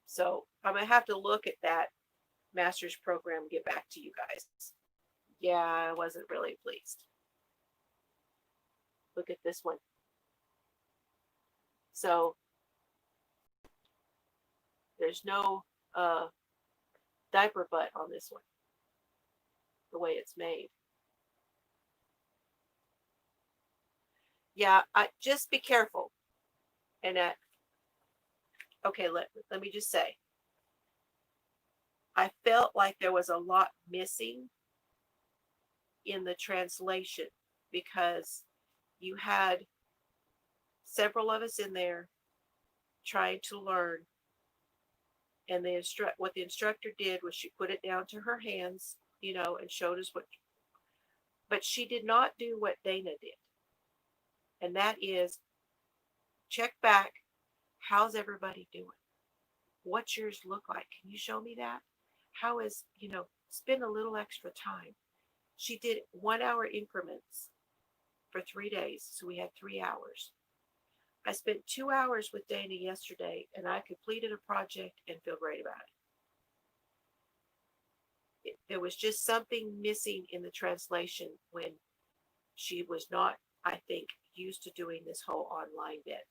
So I'm going to have to look at that master's program and get back to you guys. Yeah, I wasn't really pleased. Look at this one. So there's no diaper butt on this one, the way it's made. Yeah, just be careful. And okay, let me just say, I felt like there was a lot missing in the translation because you had several of us in there trying to learn, and what the instructor did was she put it down to her hands, and showed us but she did not do what Dana did, and that is check back. How's everybody doing? What's yours look like? Can you show me that? How is, spend a little extra time. She did 1 hour increments for 3 days, so we had 3 hours. I spent 2 hours with Dana yesterday, and I completed a project and feel great about it. There was just something missing in the translation when she was not, I think, used to doing this whole online bit.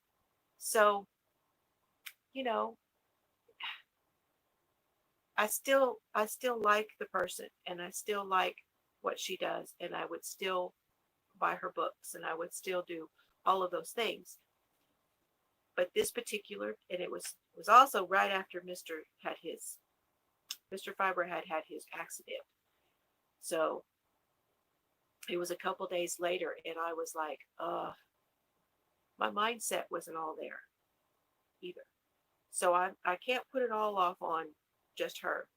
So, I still like the person, and I still like what she does, and I would still buy her books, and I would still do all of those things. But this particular, and it was also right after Mr. Fiber had his accident. So it was a couple days later, and I was like, my mindset wasn't all there either. So I can't put it all off on just her.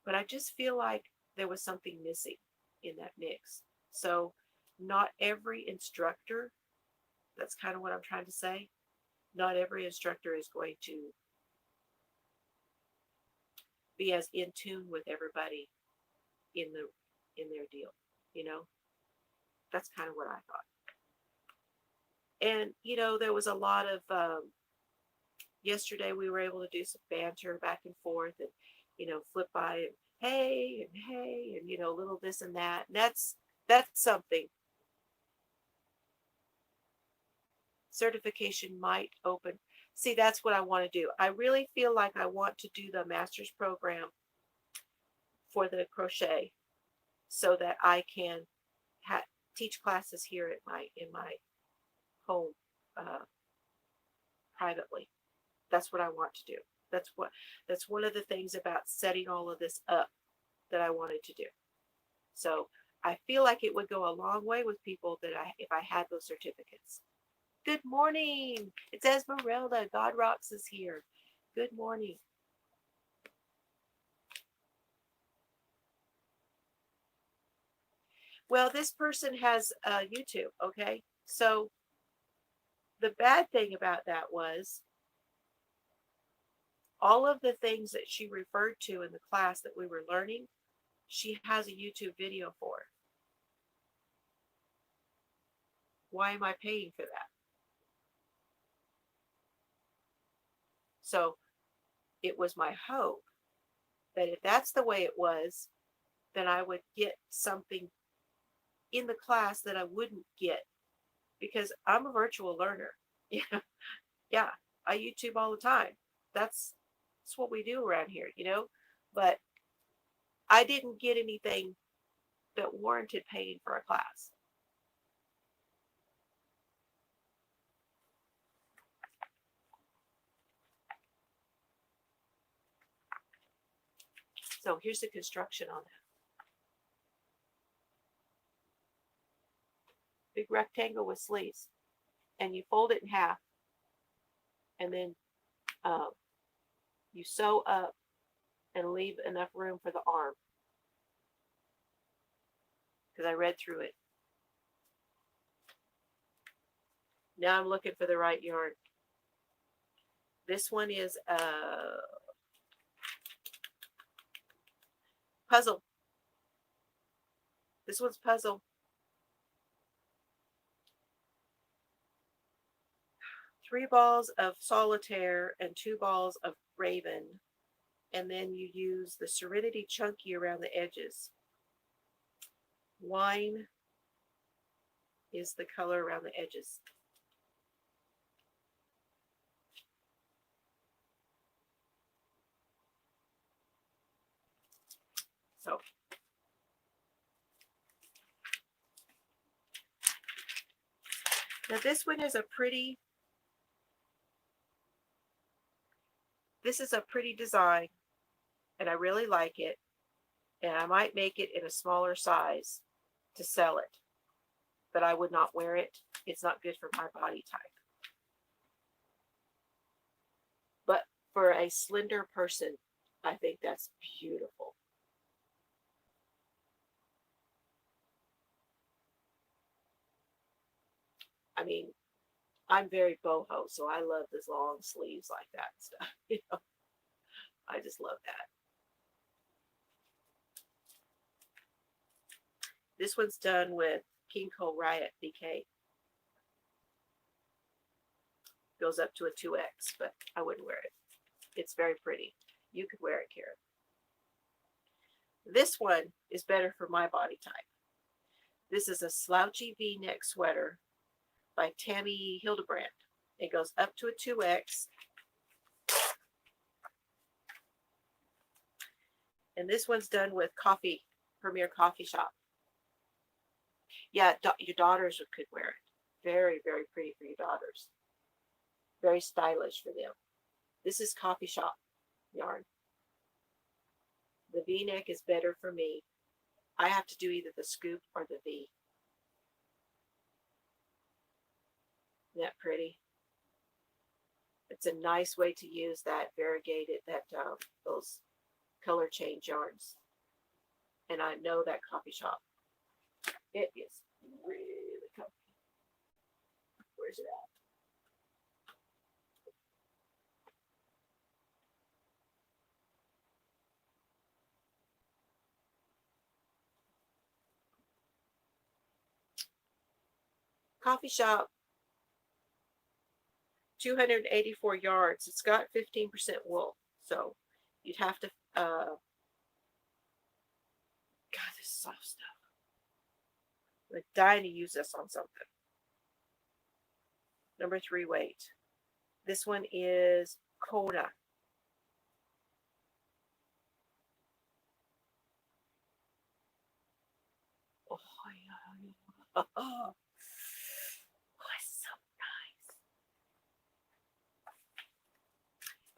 But I just feel like there was something missing in that mix. So not every instructor, that's kind of what I'm trying to say, not every instructor is going to be as in tune with everybody in their deal, That's kind of what I thought. And, there was a lot of, yesterday we were able to do some banter back and forth and, flip by and hey, and, little this and that. And that's something. certification might open. See, that's what I want to do. I really feel like I want to do the master's program for the crochet so that I can teach classes here at my home uh, privately. That's what I want to do. That's one of the things about setting all of this up that I wanted to do. So I feel like it would go a long way with people that if I had those certificates. Good morning. It's Esmeralda. God Rocks is here. Good morning. Well, this person has YouTube, okay? So the bad thing about that was all of the things that she referred to in the class that we were learning, she has a YouTube video for. Why am I paying for that? So it was my hope that if that's the way it was, then I would get something in the class that I wouldn't get because I'm a virtual learner. Yeah, yeah, I YouTube all the time. That's what we do around here, you know. But I didn't get anything that warranted paying for a class. So here's the construction on that. Big rectangle with sleeves, and you fold it in half, and then um, you sew up and leave enough room for the arm because I read through it. Now I'm looking for the right yarn. This one is a puzzle. This one's puzzle. 3 balls of solitaire and 2 balls of raven. And then you use the Serenity Chunky around the edges. Wine is the color around the edges. So now this one is this is a pretty design, and I really like it. And I might make it in a smaller size to sell it, but I would not wear it. It's not good for my body type. But for a slender person, I think that's beautiful. I mean, I'm very boho, so I love this long sleeves like that and stuff. You know, I just love that. This one's done with King Cole Riot BK. Goes up to a 2X, but I wouldn't wear it. It's very pretty. You could wear it, Karen. This one is better for my body type. This is a slouchy V-neck sweater by Tammy Hildebrand. It goes up to a 2X. And this one's done with Premier Coffee Shop. Yeah, your daughters could wear it. Very, very pretty for your daughters. Very stylish for them. This is Coffee Shop yarn. The V-neck is better for me. I have to do either the scoop or the V. Isn't that pretty? It's a nice way to use that variegated, those color change yarns. And I know that Coffee Shop. It is really comfy. Where's it at? Coffee Shop, 284 yards. It's got 15% wool. So you'd have to, God, this soft stuff. I'm dying to use this on something. Number 3 weight. This one is Kona. Oh, yeah. Oh, it's so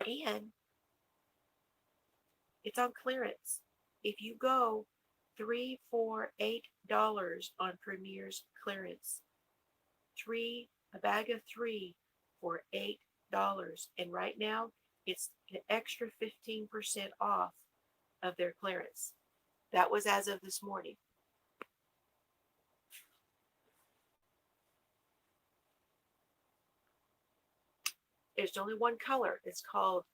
nice. And it's on clearance. If you go $3 for $8 on Premier's clearance, a bag of 3 for $8. And right now it's an extra 15% off of their clearance. That was as of this morning. There's only one color. It's called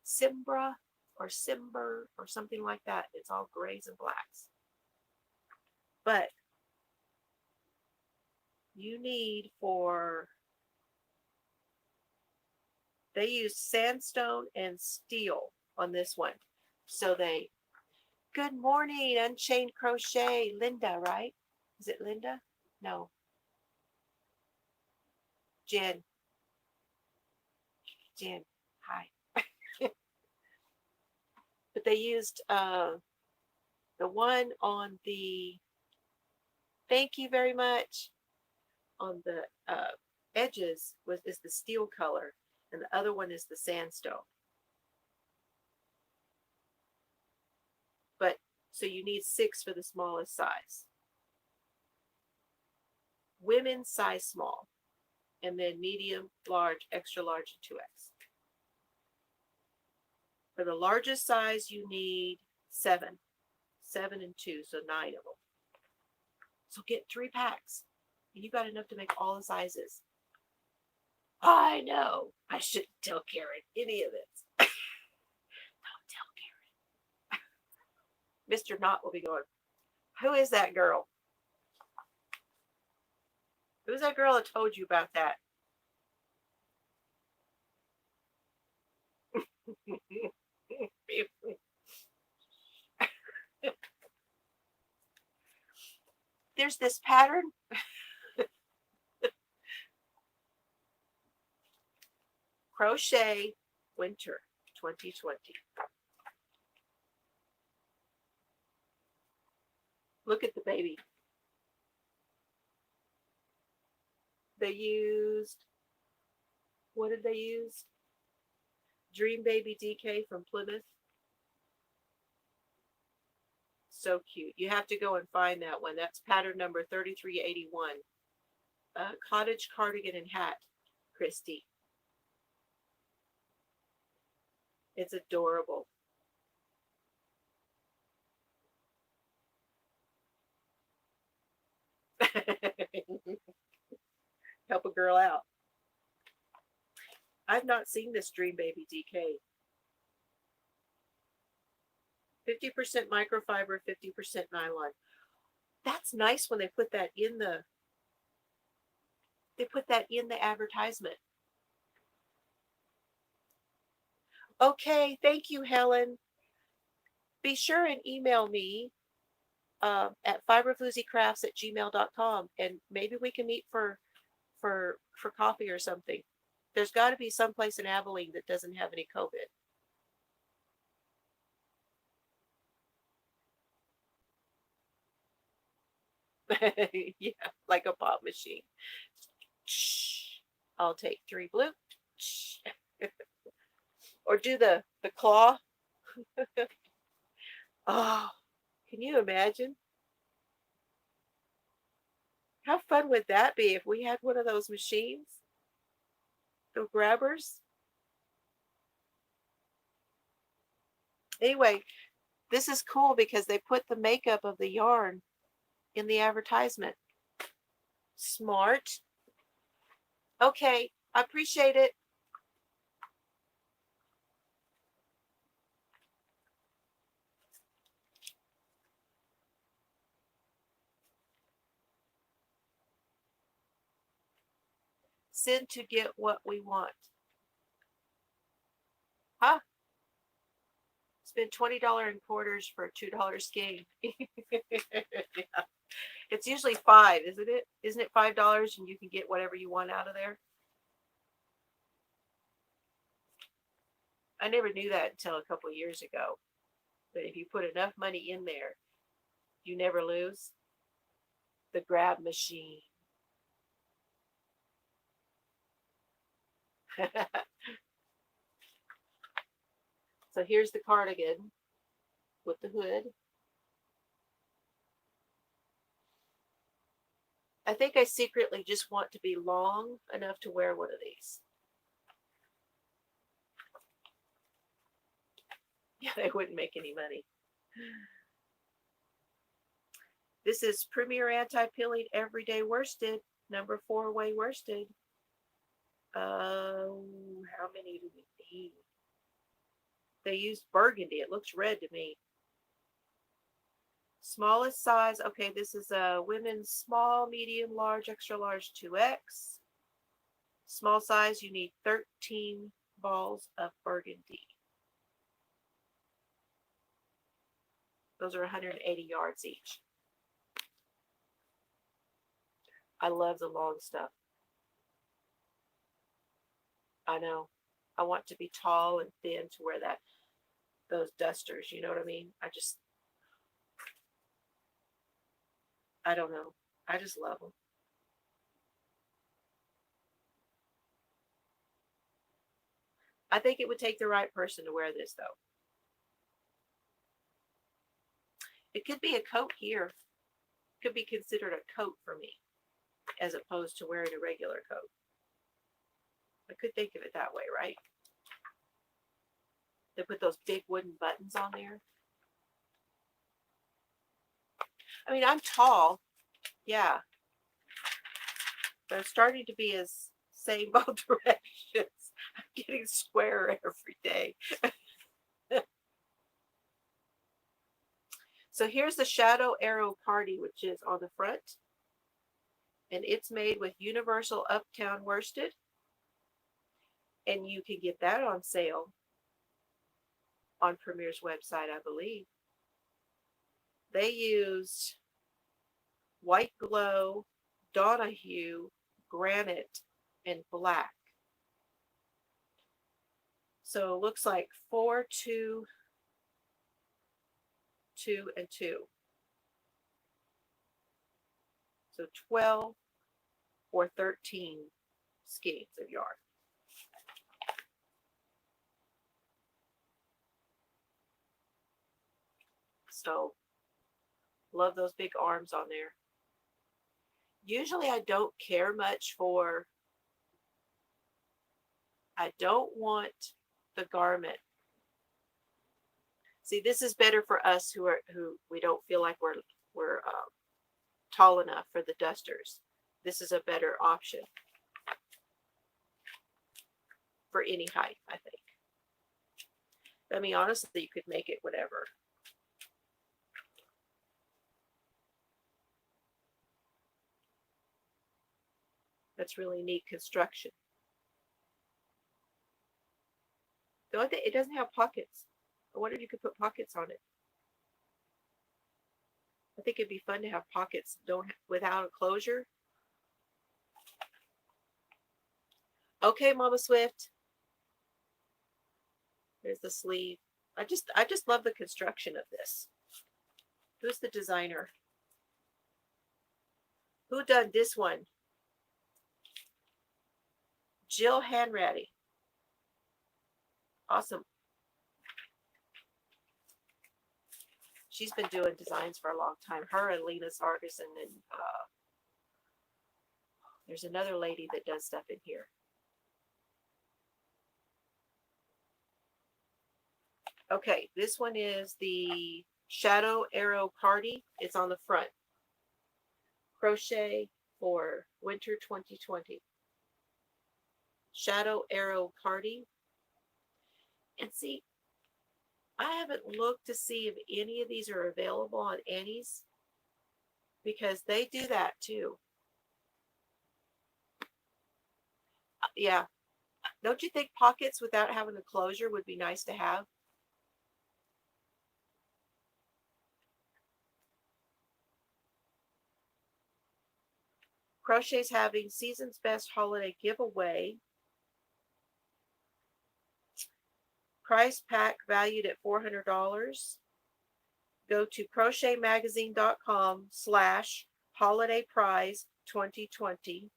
Simbra or Simber or something like that. It's all grays and blacks. But you need they use sandstone and steel on this one. So good morning, Unchained Crochet. Linda, right? Is it Linda? No. Jen. Hi. But they used the one on the, thank you very much, on the edges is the steel color, and the other one is the sandstone. But so you need 6 for the smallest size. Women's size small, and then medium, large, extra large, and 2X. For the largest size, you need 7 and 2, so 9 of them. So get 3 packs, and you got enough to make all the sizes. I know. I shouldn't tell Karen any of this. Don't tell Karen. Mr. Knott will be going, who is that girl? Who's that girl that told you about that? There's this pattern. Crochet Winter 2020. Look at the baby. They used, what did they use? Dream Baby DK from Plymouth. So cute. You have to go and find that one. That's pattern number 3381. Cottage cardigan and hat, Christy. It's adorable. Help a girl out. I've not seen this Dream Baby DK. 50% microfiber, 50% nylon. That's nice when they put that in the advertisement. Okay, thank you, Helen. Be sure and email me at fiberfloozieCrafts@gmail.com, and maybe we can meet for coffee or something. There's got to be some place in Abilene that doesn't have any COVID. Yeah, like a pop machine. I'll take 3 blue. Or do the claw. Oh, can you imagine? How fun would that be if we had one of those machines? The grabbers? Anyway, this is cool because they put the makeup of the yarn in the advertisement. Smart. Okay, I appreciate it. Send to get what we want. Huh? Spend $20 in quarters for a $2 skein. Yeah. It's usually $5, isn't it? Isn't it $5 and you can get whatever you want out of there? I never knew that until a couple of years ago. But if you put enough money in there, you never lose. The grab machine. So here's the cardigan with the hood. I think I secretly just want to be long enough to wear one of these. Yeah, they wouldn't make any money. This is Premier Anti-Peeling Everyday Worsted, number 4 way worsted. How many do we need? They used burgundy. It looks red to me. Smallest size. Okay, this is a women's small, medium, large, extra large, 2X. Small size, you need 13 balls of burgundy. Those are 180 yards each. I love the long stuff. I know. I want to be tall and thin to wear those dusters. You know what I mean? I don't know. I just love them. I think it would take the right person to wear this, though. It could be a coat here. It could be considered a coat for me, as opposed to wearing a regular coat. I could think of it that way, right? They put those big wooden buttons on there. I mean, I'm tall, yeah, but I'm starting to be as same both directions. I'm getting squarer every day. So here's the Shadow Arrow Cardi, which is on the front. And it's made with Universal Uptown Worsted. And you can get that on sale on Premier's website, I believe. They used White Glow, Donahue, Granite, and Black. So it looks like 4, 2, 2, and 2. So 12 or 13 skeins of yarn. So love those big arms on there. Usually I don't care much for, I don't want the garment. See, this is better for us who we don't feel like we're tall enough for the dusters. This is a better option for any height, I think. I mean, honestly, you could make it whatever. That's really neat construction. Though it doesn't have pockets. I wonder if you could put pockets on it. I think it'd be fun to have pockets without a closure. Okay, Mama Swift. There's the sleeve. I just love the construction of this. Who's the designer? Who done this one? Jill Hanratty. Awesome. She's been doing designs for a long time. Her and Lena Sargison, and there's another lady that does stuff in here. Okay, this one is the Shadow Arrow Cardi. It's on the front. Crochet for winter 2020. Shadow Arrow Cardi. And see, I haven't looked to see if any of these are available on Annie's, because they do that too. Yeah. Don't you think pockets without having a closure would be nice to have? Crochet's having Season's Best Holiday Giveaway. Price pack valued at $400. Go to crochetmagazine.com/holiday prize 2020.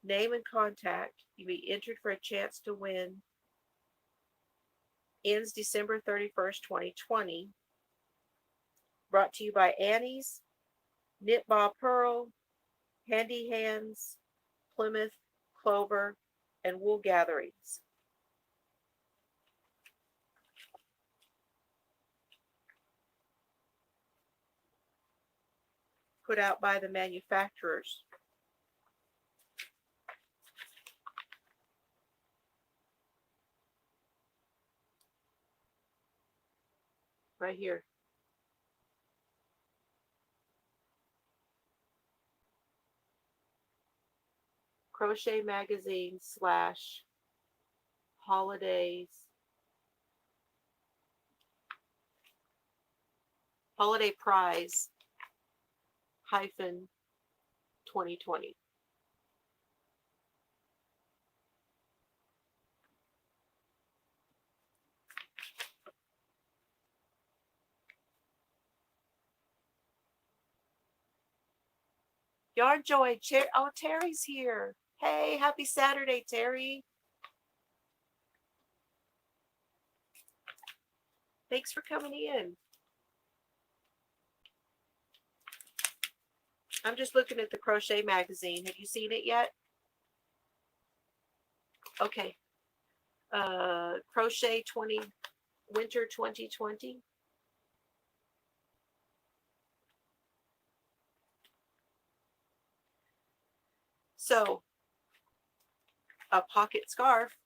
Name and contact. You'll be entered for a chance to win. Ends December 31st, 2020. Brought to you by Annie's, Knit Bob Pearl, Handy Hands, Plymouth, Clover, and Wool Gatherings. Put out by the manufacturers. Right here. Crochet Magazine / holidays. Holiday prize - 2020. Yarn Joy, oh, Terry's here. Hey, happy Saturday, Terry. Thanks for coming in. I'm just looking at the Crochet Magazine. Have you seen it yet? Okay. Crochet Winter 2020. So, a pocket scarf.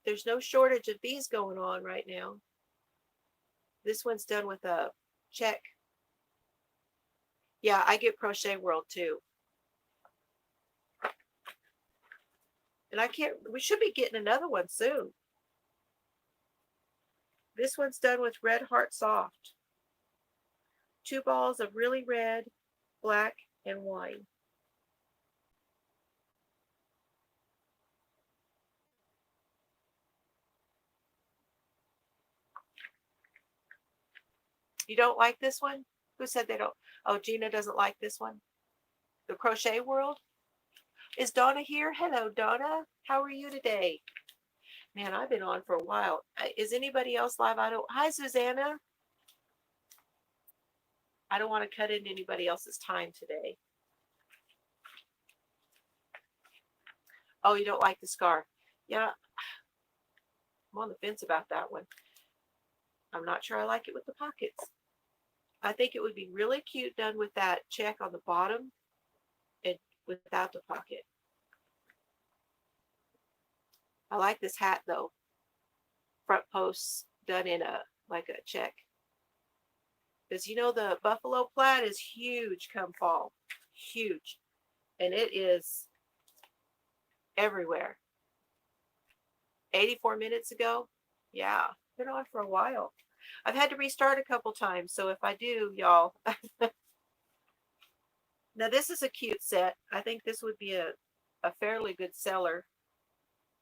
There's no shortage of these going on right now. This one's done with a check. Yeah, I get Crochet World too. And we should be getting another one soon. This one's done with Red Heart Soft. 2 balls of really red, black, and wine. You don't like this one? Who said they don't? Oh, Gina doesn't like this one. The Crochet World? Is Donna here? Hello, Donna. How are you today? Man, I've been on for a while. Is anybody else live? Hi, Susanna. I don't want to cut into anybody else's time today. Oh, you don't like the scarf? Yeah, I'm on the fence about that one. I'm not sure I like it with the pockets. I think it would be really cute done with that check on the bottom and without the pocket. I like this hat though. Front posts done in like a check. Because you know the buffalo plaid is huge come fall. Huge. And it is everywhere. 84 minutes ago. Yeah, been on for a while. I've had to restart a couple times, so if I do, y'all. Now this is a cute set. I think this would be a fairly good seller.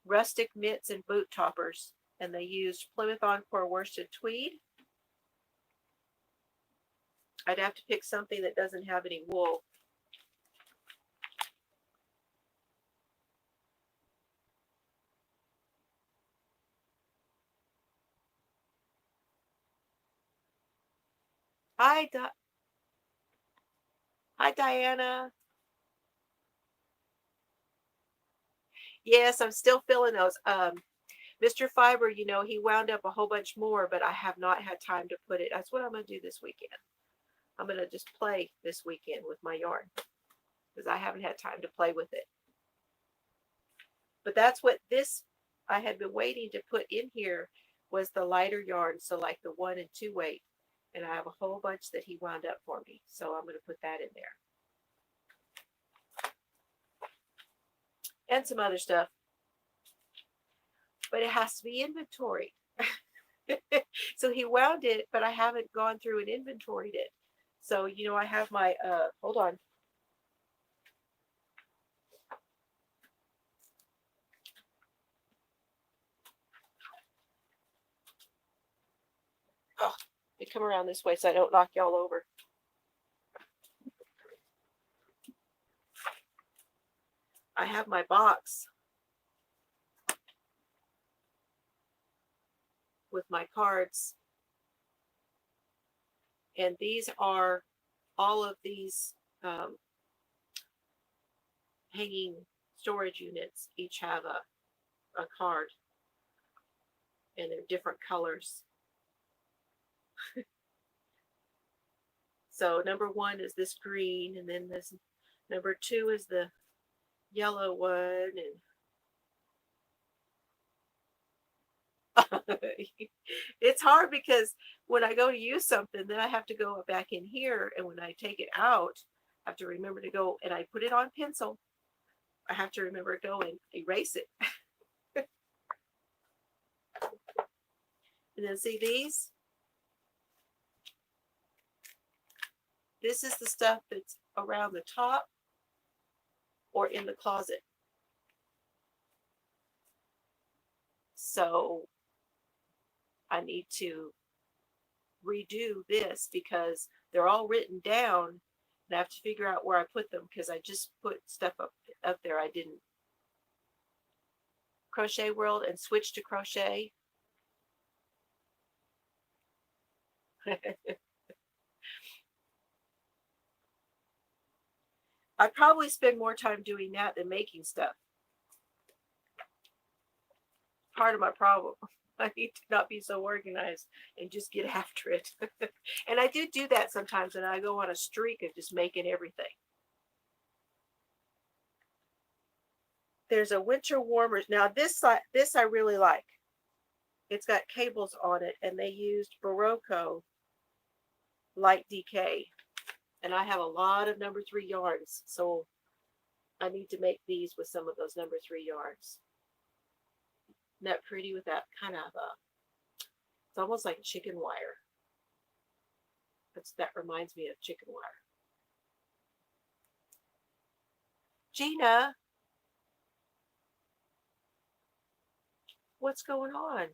Rustic mitts and boot toppers. And they used Plymouth Encore worsted tweed. I'd have to pick something that doesn't have any wool. Hi, Hi, Diana. Yes, I'm still feeling those. Mr. Fiber, you know, he wound up a whole bunch more, but I have not had time to put it. That's what I'm going to do this weekend. I'm going to just play this weekend with my yarn because I haven't had time to play with it. But that's what this I had been waiting to put in here was the lighter yarn. So like the 1 and 2 weight. And I have a whole bunch that he wound up for me. So I'm going to put that in there. And some other stuff. But it has to be inventoried. So he wound it, but I haven't gone through and inventoried it. So, you know, I have my, hold on. come around this way so I don't knock y'all over. I have my box with my cards, and these are all of these hanging storage units. Each have a card, and they're different colors. So number 1 is this green, and then this number 2 is the yellow one, and it's hard because when I go to use something, then I have to go back in here, and when I take it out, I have to remember to go, and I put it on pencil. I have to remember to go and erase it. And then see these? This is the stuff that's around the top or in the closet. So I need to redo this because they're all written down, and I have to figure out where I put them because I just put stuff up there I didn't. Crochet World and switch to crochet. I probably spend more time doing that than making stuff. Part of my problem. I need to not be so organized and just get after it. And I do that sometimes, and I go on a streak of just making everything. There's a winter warmer. Now this I really like. It's got cables on it, and they used Barocco light decay. And I have a lot of number 3 yarns, so I need to make these with some of those number 3 yarns. Isn't that pretty with that kind of it's almost like chicken wire. That reminds me of chicken wire. Gina, what's going on?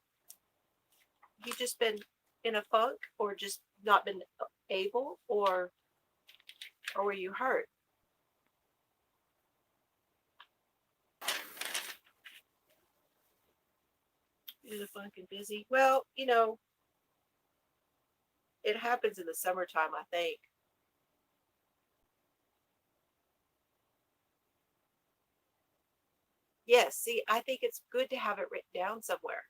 You just been in a funk, or just not been able, or were you hurt? In a funk and busy. Well, it happens in the summertime, I think. Yes, see, I think it's good to have it written down somewhere.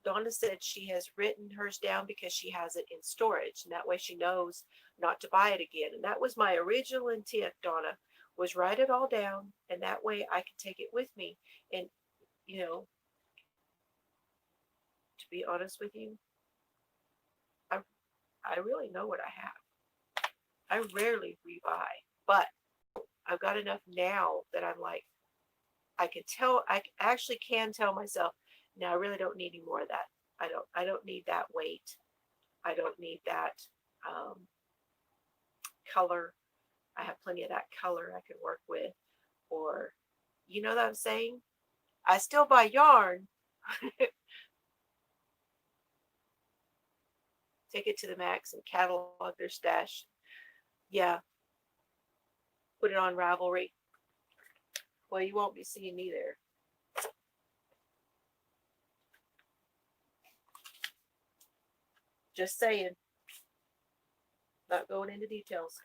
Donna said she has written hers down because she has it in storage, and that way she knows not to buy it again. And that was my original intent, Donna, was write it all down, and that way I can take it with me. And, to be honest with you, I really know what I have. I rarely rebuy, but I've got enough now that I'm like, I actually can tell myself, no, I really don't need any more of that. I don't need that weight. I don't need that color. I have plenty of that color I can work with. Or, you know what I'm saying? I still buy yarn. Take it to the max and catalog their stash. Yeah. Put it on Ravelry. Well, you won't be seeing me there. Just saying. Not going into details.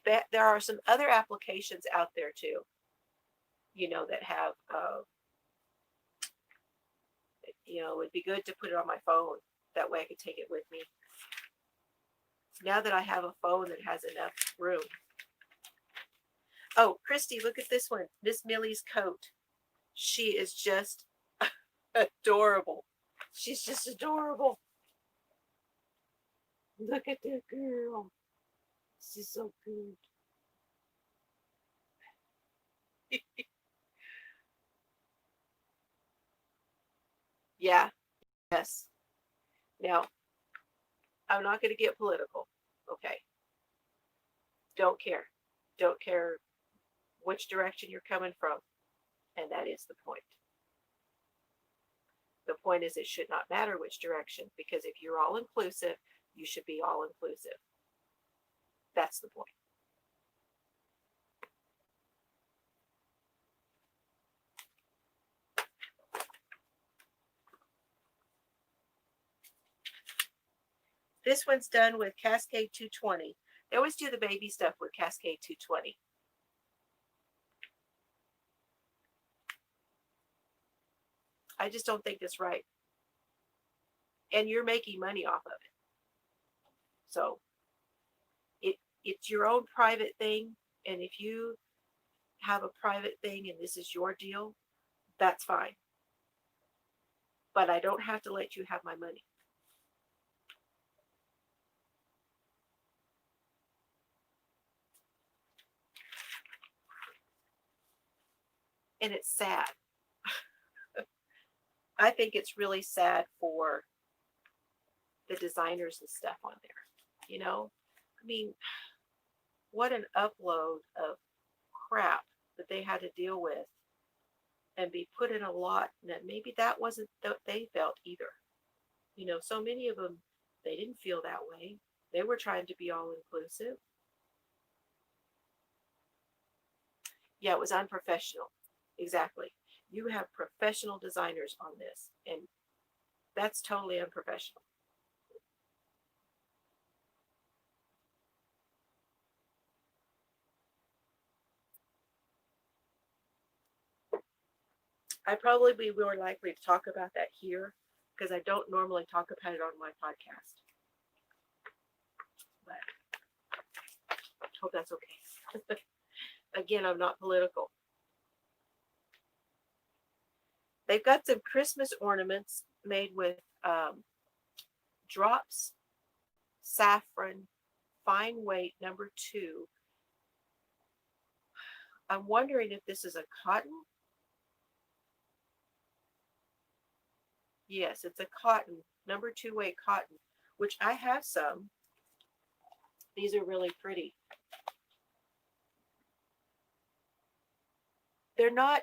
There are some other applications out there too, that have, it would be good to put it on my phone. That way I could take it with me. Now that I have a phone that has enough room. Oh, Christy, look at this one. Miss Millie's coat. She is just adorable. She's just adorable. Look at that girl. She's so good. Yeah. Yes. Now, I'm not going to get political. Okay. Don't care. Don't care which direction you're coming from. And that is the point. The point is, it should not matter which direction, because if you're all inclusive, you should be all inclusive. That's the point. This one's done with Cascade 220. They always do the baby stuff with Cascade 220. I just don't think it's right. And you're making money off of it. So it's your own private thing. And if you have a private thing and this is your deal, that's fine. But I don't have to let you have my money. And it's sad. I think it's really sad for the designers and stuff on there. You know, I mean, what an upload of crap that they had to deal with and be put in a lot that maybe that wasn't what they felt either. You know, so many of them, they didn't feel that way. They were trying to be all inclusive. Yeah, it was unprofessional. Exactly. You have professional designers on this, and that's totally unprofessional. I probably be more likely to talk about that here because I don't normally talk about it on my podcast. But I hope that's okay. Again, I'm not political. They've got some Christmas ornaments made with drops, saffron, fine weight, number 2. I'm wondering if this is a cotton. Yes, it's a cotton, number 2 weight cotton, which I have some. These are really pretty. They're not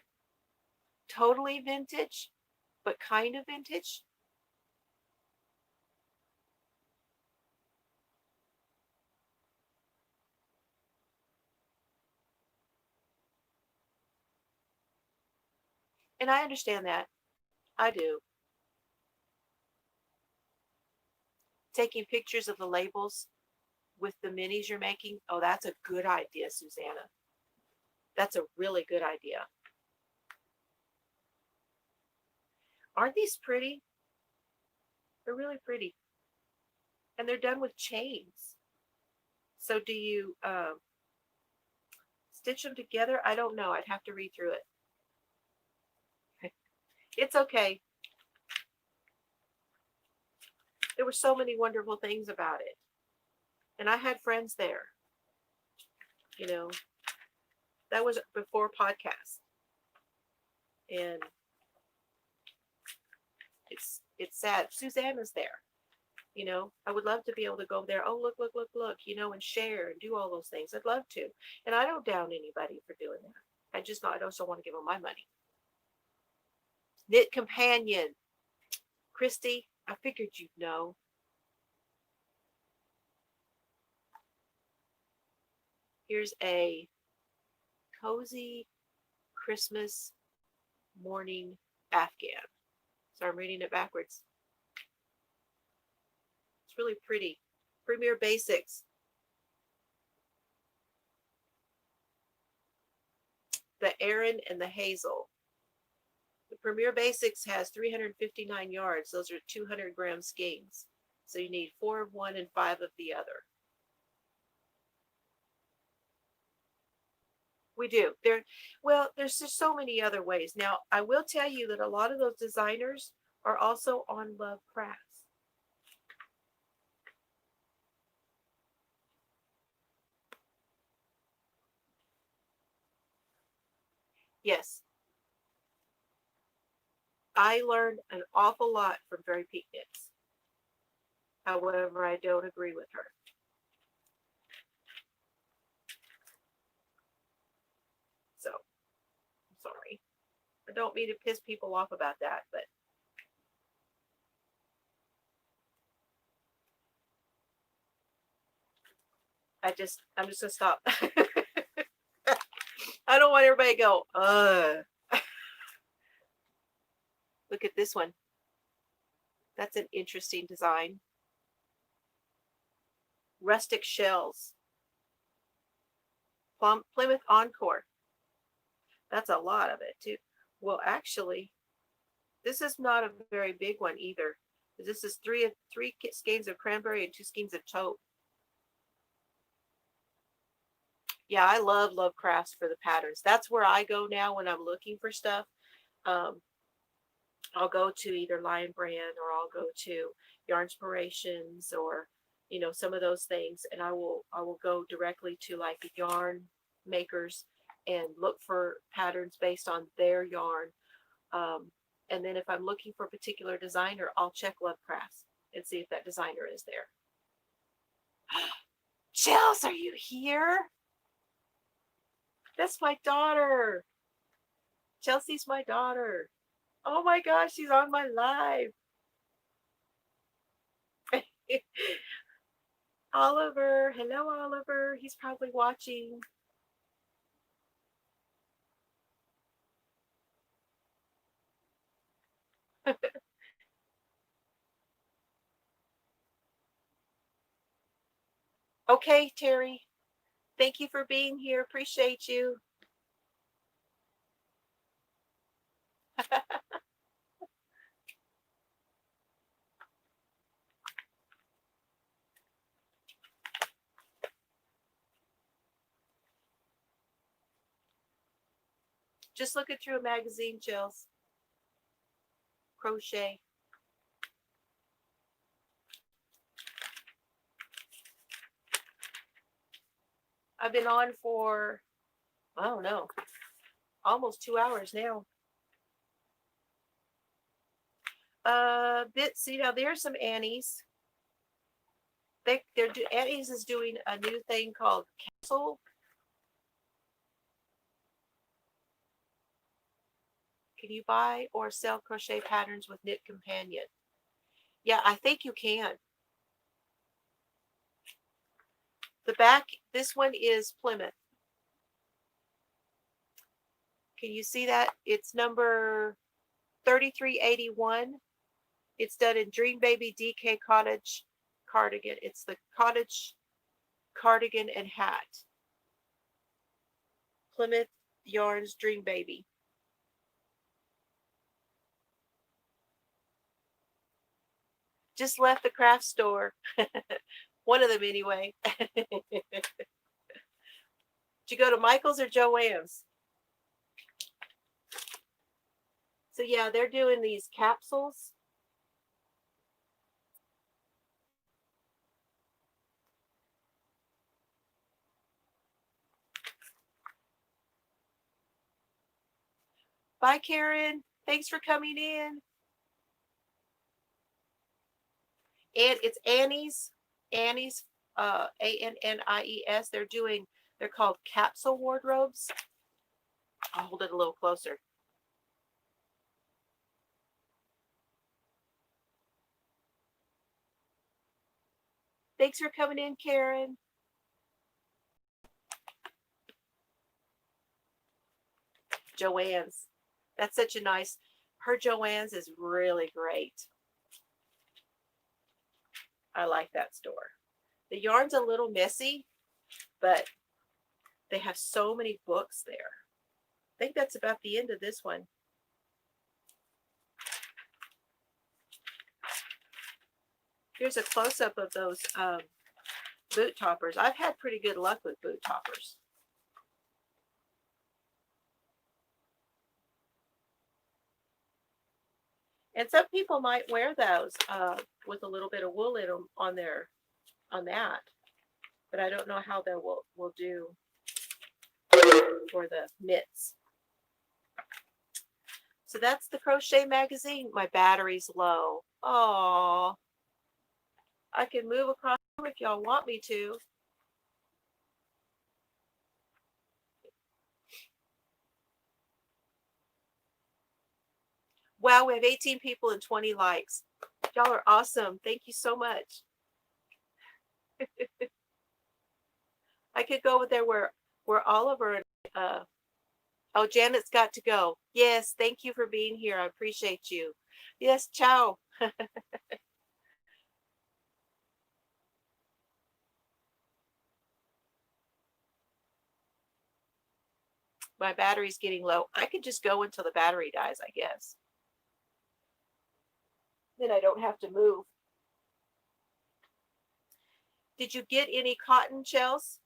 totally vintage, but kind of vintage. And I understand that. I do. Taking pictures of the labels with the minis you're making. Oh, that's a good idea, Susanna. That's a really good idea. Aren't these pretty? They're really pretty. And they're done with chains. So do you stitch them together? I don't know. I'd have to read through it. It's okay. There were so many wonderful things about it. And I had friends there. You know, that was before podcast. And it's sad. Susanna's there. You know, I would love to be able to go there. Oh, look, look, look, look, you know, and share and do all those things. I'd love to. And I don't down anybody for doing that. I also want to give them my money. Knit Companion. Christy, I figured you'd know. Here's a cozy Christmas morning Afghan. So I'm reading it backwards. It's really pretty. Premier Basics. The Erin and the Hazel. The Premier Basics has 359 yards. Those are 200-gram skeins. So you need 4 of one and 5 of the other. We do. There's just so many other ways. Now, I will tell you that a lot of those designers are also on Love Crafts. Yes. I learned an awful lot from Very Peak Knits. However, I don't agree with her. So, I'm sorry. I don't mean to piss people off about that, but I'm just gonna stop. I don't want everybody to go, look at this one. That's an interesting design. Rustic shells. Plymouth Encore. That's a lot of it too. Well, actually, this is not a very big one either. This is three skeins of cranberry and 2 skeins of taupe. Yeah, I love crafts for the patterns. That's where I go now when I'm looking for stuff. Um, I'll go to either Lion Brand or I'll go to Yarnspirations or some of those things, and I will go directly to like the yarn makers and look for patterns based on their yarn. Um, and then if I'm looking for a particular designer, I'll check Lovecrafts and see if that designer is there. Chels, are you here? That's my daughter. Chelsea's my daughter. Oh my gosh, she's on my live. Oliver, hello Oliver. He's probably watching. Okay, Terry. Thank you for being here. Appreciate you. Just looking through a magazine, Chels. Crochet. I've been on for, I don't know, almost 2 hours now. See now there's some Annie's. Annie's is doing a new thing called Capsule. Can you buy or sell crochet patterns with Knit Companion? Yeah, I think you can. The back, this one is Plymouth. Can you see that? It's number 3381. It's done in Dream Baby DK Cottage cardigan. It's the cottage cardigan and hat. Plymouth Yarns Dream Baby. Just left the craft store. One of them anyway. Did you go to Michael's or Joann's? So yeah, they're doing these capsules. Bye, Karen. Thanks for coming in. And it's Annie's. Annie's, Annies. They're called capsule wardrobes. I'll hold it a little closer. Thanks for coming in, Karen. Joann's. That's such a nice, her Joann's is really great. I like that store. The yarn's a little messy, but they have so many books there. I think that's about the end of this one. Here's a close-up of those boot toppers. I've had pretty good luck with boot toppers. And some people might wear those with a little bit of wool in them on that. But I don't know how they will do for the mitts. So that's the crochet magazine. My battery's low. Oh, I can move across if y'all want me to. Wow, we have 18 people and 20 likes. Y'all are awesome. Thank you so much. I could go over there where Oliver and oh, Janet's got to go. Yes, thank you for being here. I appreciate you. Yes, ciao. My battery's getting low. I could just go until the battery dies, I guess. Then I don't have to move. Did you get any cotton shells?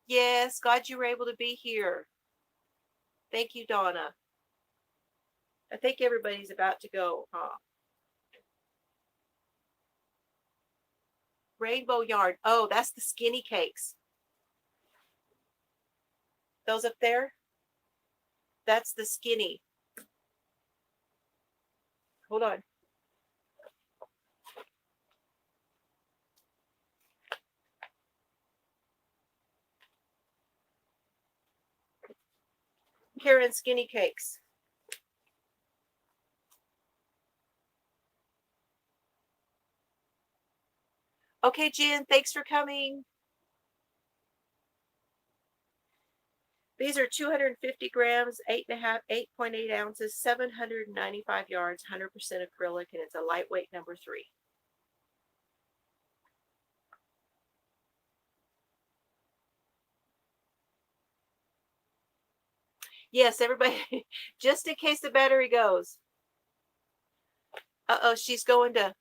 Yes, glad you were able to be here. Thank you, Donna. I think everybody's about to go, huh? Rainbow yarn. Oh, that's the skinny cakes. Those up there? That's the skinny. Hold on. Karen, skinny cakes. Okay, Jen, thanks for coming. These are 250 grams, 8.8 ounces, 795 yards, 100% acrylic, and it's a lightweight number 3. Yes, everybody, just in case the battery goes. Uh-oh, she's going to.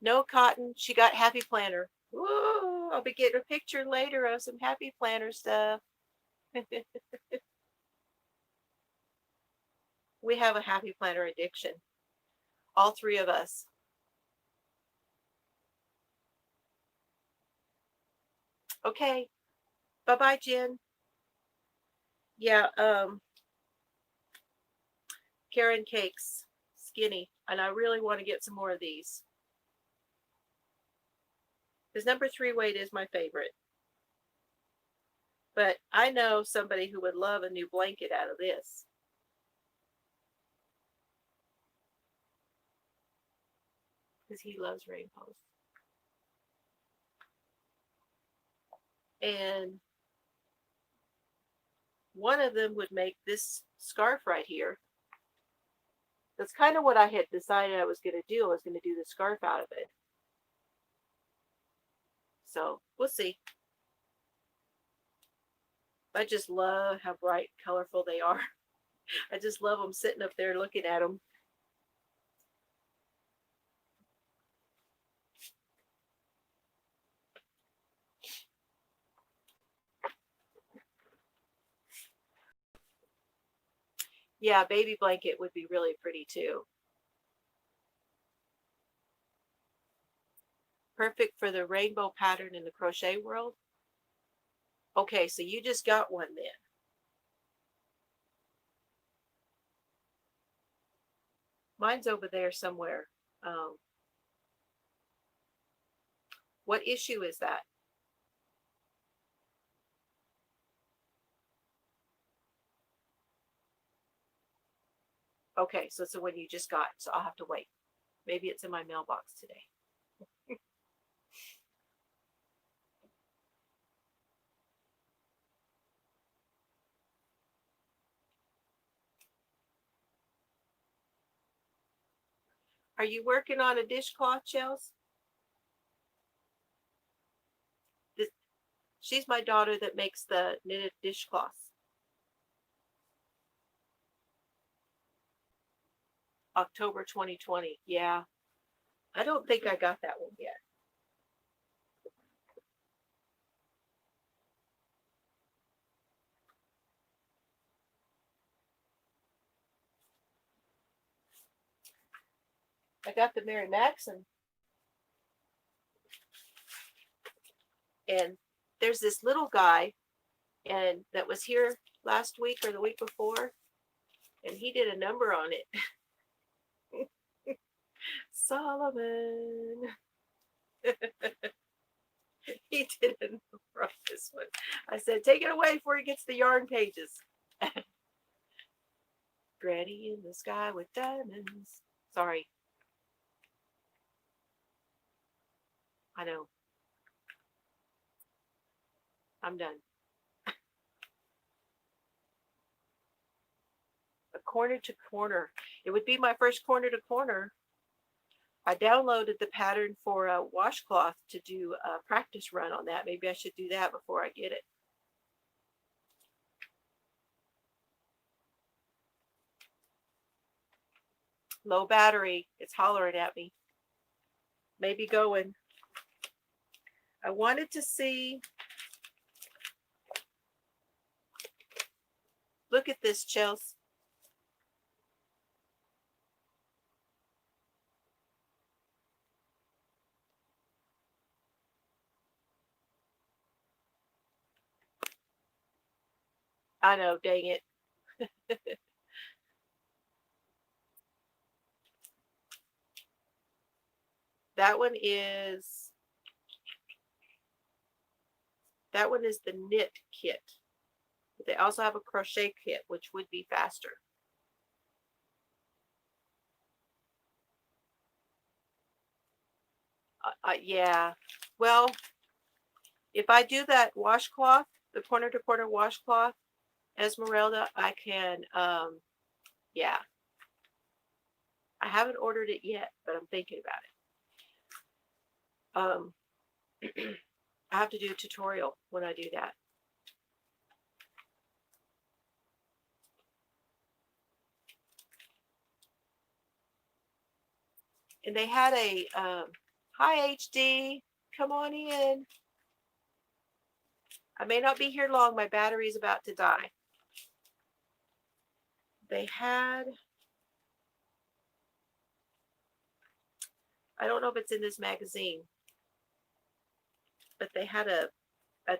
No cotton. She got Happy Planner. Whoa, I'll be getting a picture later of some Happy Planner stuff. We have a Happy Planner addiction. All 3 of us. Okay. Bye-bye, Jen. Yeah, Karen cakes. Skinny. And I really want to get some more of these. Because number 3 weight is my favorite. But I know somebody who would love a new blanket out of this. Because he loves rainbows. And one of them would make this scarf right here. That's kind of what I had decided I was going to do. I was going to do the scarf out of it. So we'll see. I just love how bright, colorful they are. I just love them sitting up there looking at them. Yeah, baby blanket would be really pretty too. Perfect for the rainbow pattern in the crochet world. Okay, so you just got one then. Mine's over there somewhere. What issue is that? Okay, so it's the one you just got, so I'll have to wait. Maybe it's in my mailbox today. Are you working on a dishcloth, Chels? She's my daughter that makes the knitted dishcloths. October 2020. Yeah. I don't think I got that one yet. I got the Mary Maxon. And there's this little guy and that was here last week or the week before, and he did a number on it. Solomon. He did a number wrote this one. I said, take it away before he gets the yarn pages. Granny in the sky with diamonds. Sorry. I know. I'm done. A corner to corner. It would be my first corner to corner. I downloaded the pattern for a washcloth to do a practice run on that. Maybe I should do that before I get it. Low battery. It's hollering at me. Maybe going. I wanted to see. Look at this, Chelsea. I know, dang it. That one is the knit kit. But they also have a crochet kit, which would be faster. Yeah. Well, if I do that washcloth, the corner to corner washcloth, Esmeralda, I can, yeah. I haven't ordered it yet, but I'm thinking about it. I have to do a tutorial when I do that. And they had a, hi HD, come on in. I may not be here long. My battery's about to die. They had, I don't know if it's in this magazine, but they had a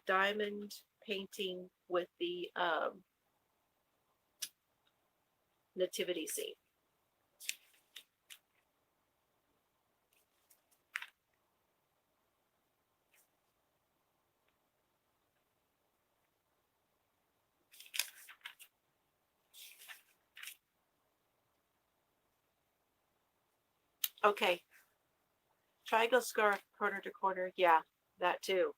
diamond painting with the nativity scene. Okay. Triangle scarf, corner to corner. Yeah, that too.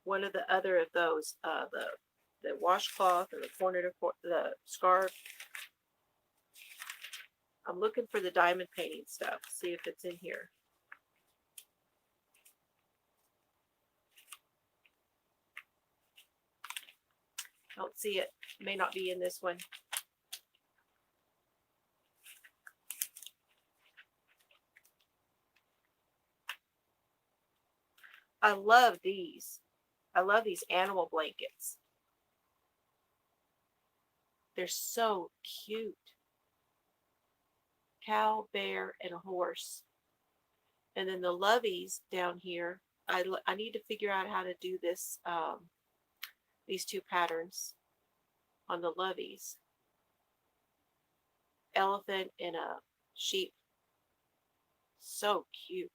One of the other of those, the washcloth or the corner to corner, the scarf. I'm looking for the diamond painting stuff. See if it's in here. Don't see it. May not be in this one. I love these. I love these animal blankets. They're so cute. Cow, bear, and a horse. And then the loveys down here. I need to figure out how to do this, these two patterns on the loveys. Elephant and a sheep. So cute.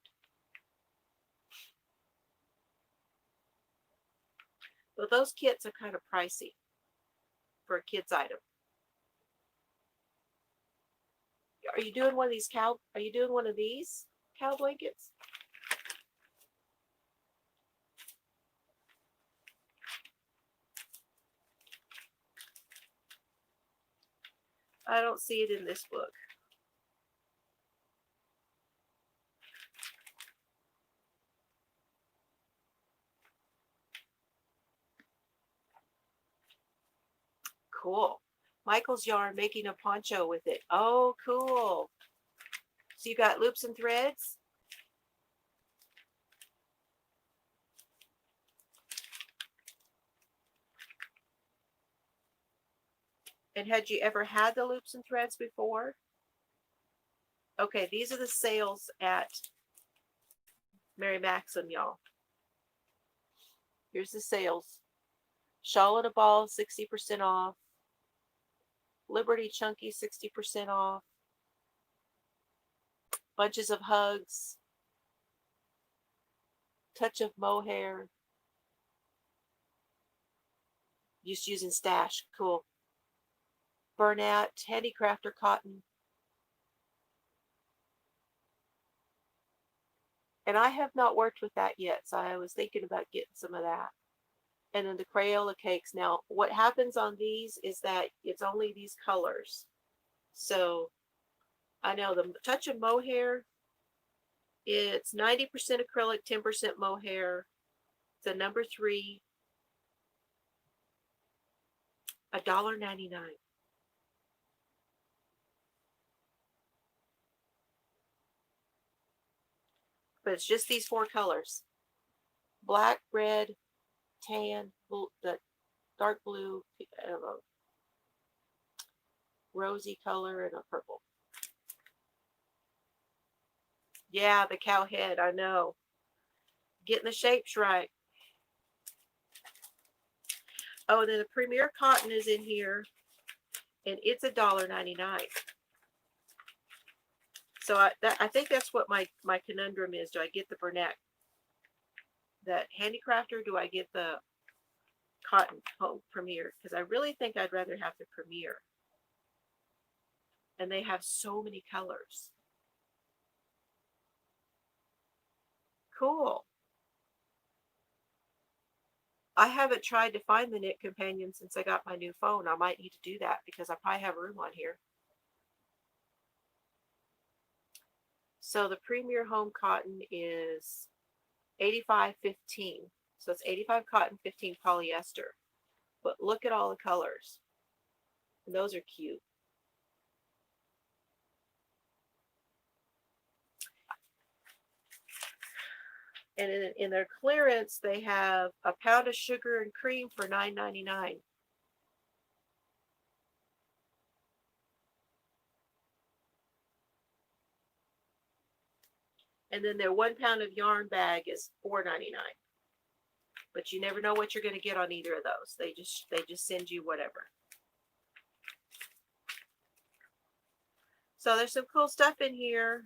But those kits are kind of pricey for a kid's item. Are you doing one of these cow? Are you doing one of these cow blankets? I don't see it in this book. Cool. Michael's yarn making a poncho with it. Oh, cool. So you got loops and threads? And had you ever had the loops and threads before? Okay, these are the sales at Mary Maxim, y'all. Here's the sales. Shawl and a ball, 60% off. Liberty Chunky, 60% off. Bunches of hugs. touch of mohair. Just using stash. Cool. Burnett, handicrafter cotton. And I have not worked with that yet, so I was thinking about getting some of that. And then the Crayola cakes. Now, what happens on these is that it's only these colors. So I know the touch of mohair, it's 90% acrylic, 10% mohair. It's a number 3, $1.99. But it's just these 4 colors: black, red, tan, blue, the dark blue, rosy color, and a purple. Yeah, the cow head, I know. Getting the shapes right. Oh, and then the Premier Cotton is in here, and it's $1.99. So I think that's what my conundrum is. Do I get the Burnett, that handicrafter, or do I get the Cotton Premier? Because I really think I'd rather have the Premier. And they have so many colors. Cool. I haven't tried to find the Knit Companion since I got my new phone. I might need to do that because I probably have room on here. So the Premier Home Cotton is 85.15. So it's 85 cotton, 15 polyester. But look at all the colors. And those are cute. And in their clearance, they have a pound of sugar and cream for $9.99. And then their 1 pound of yarn bag is $4.99. But you never know what you're going to get on either of those. They just send you whatever. So there's some cool stuff in here.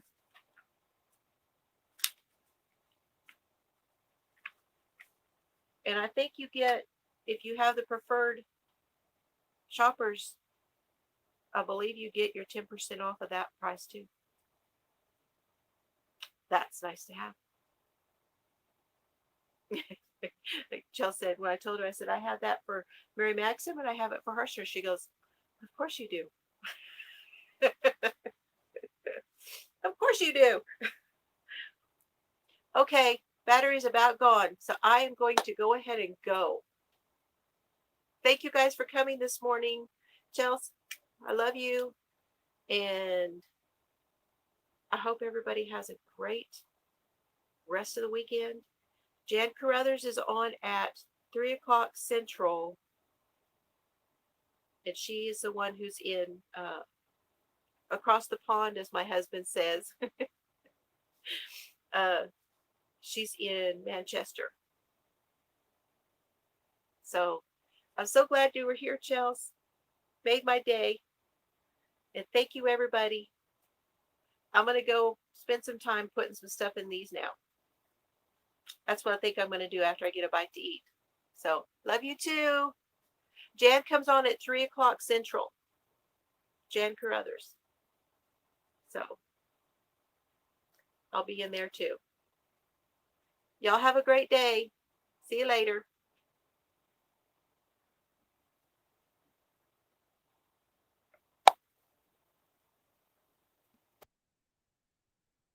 And I think you get, if you have the preferred shoppers, I believe you get your 10% off of that price too. That's nice to have. Like Jill said, when I told her, I said, I have that for Mary Maxim and I have it for Harsher. She goes, of course you do. Of course you do. Okay, battery's about gone, so I am going to go ahead and go. Thank you guys for coming this morning. Chelsea, I love you, and I hope everybody has a great rest of the weekend. Jan Carruthers is on at 3 o'clock Central, and she is the one who's in across the pond, as my husband says. She's in Manchester. So I'm so glad you were here, Chelsea. Made my day. And thank you, everybody. I'm going to go spend some time putting some stuff in these now. That's what I think I'm going to do after I get a bite to eat. So, love you too. Jan comes on at 3 o'clock Central. Jan Carruthers. So, I'll be in there too. Y'all have a great day. See you later.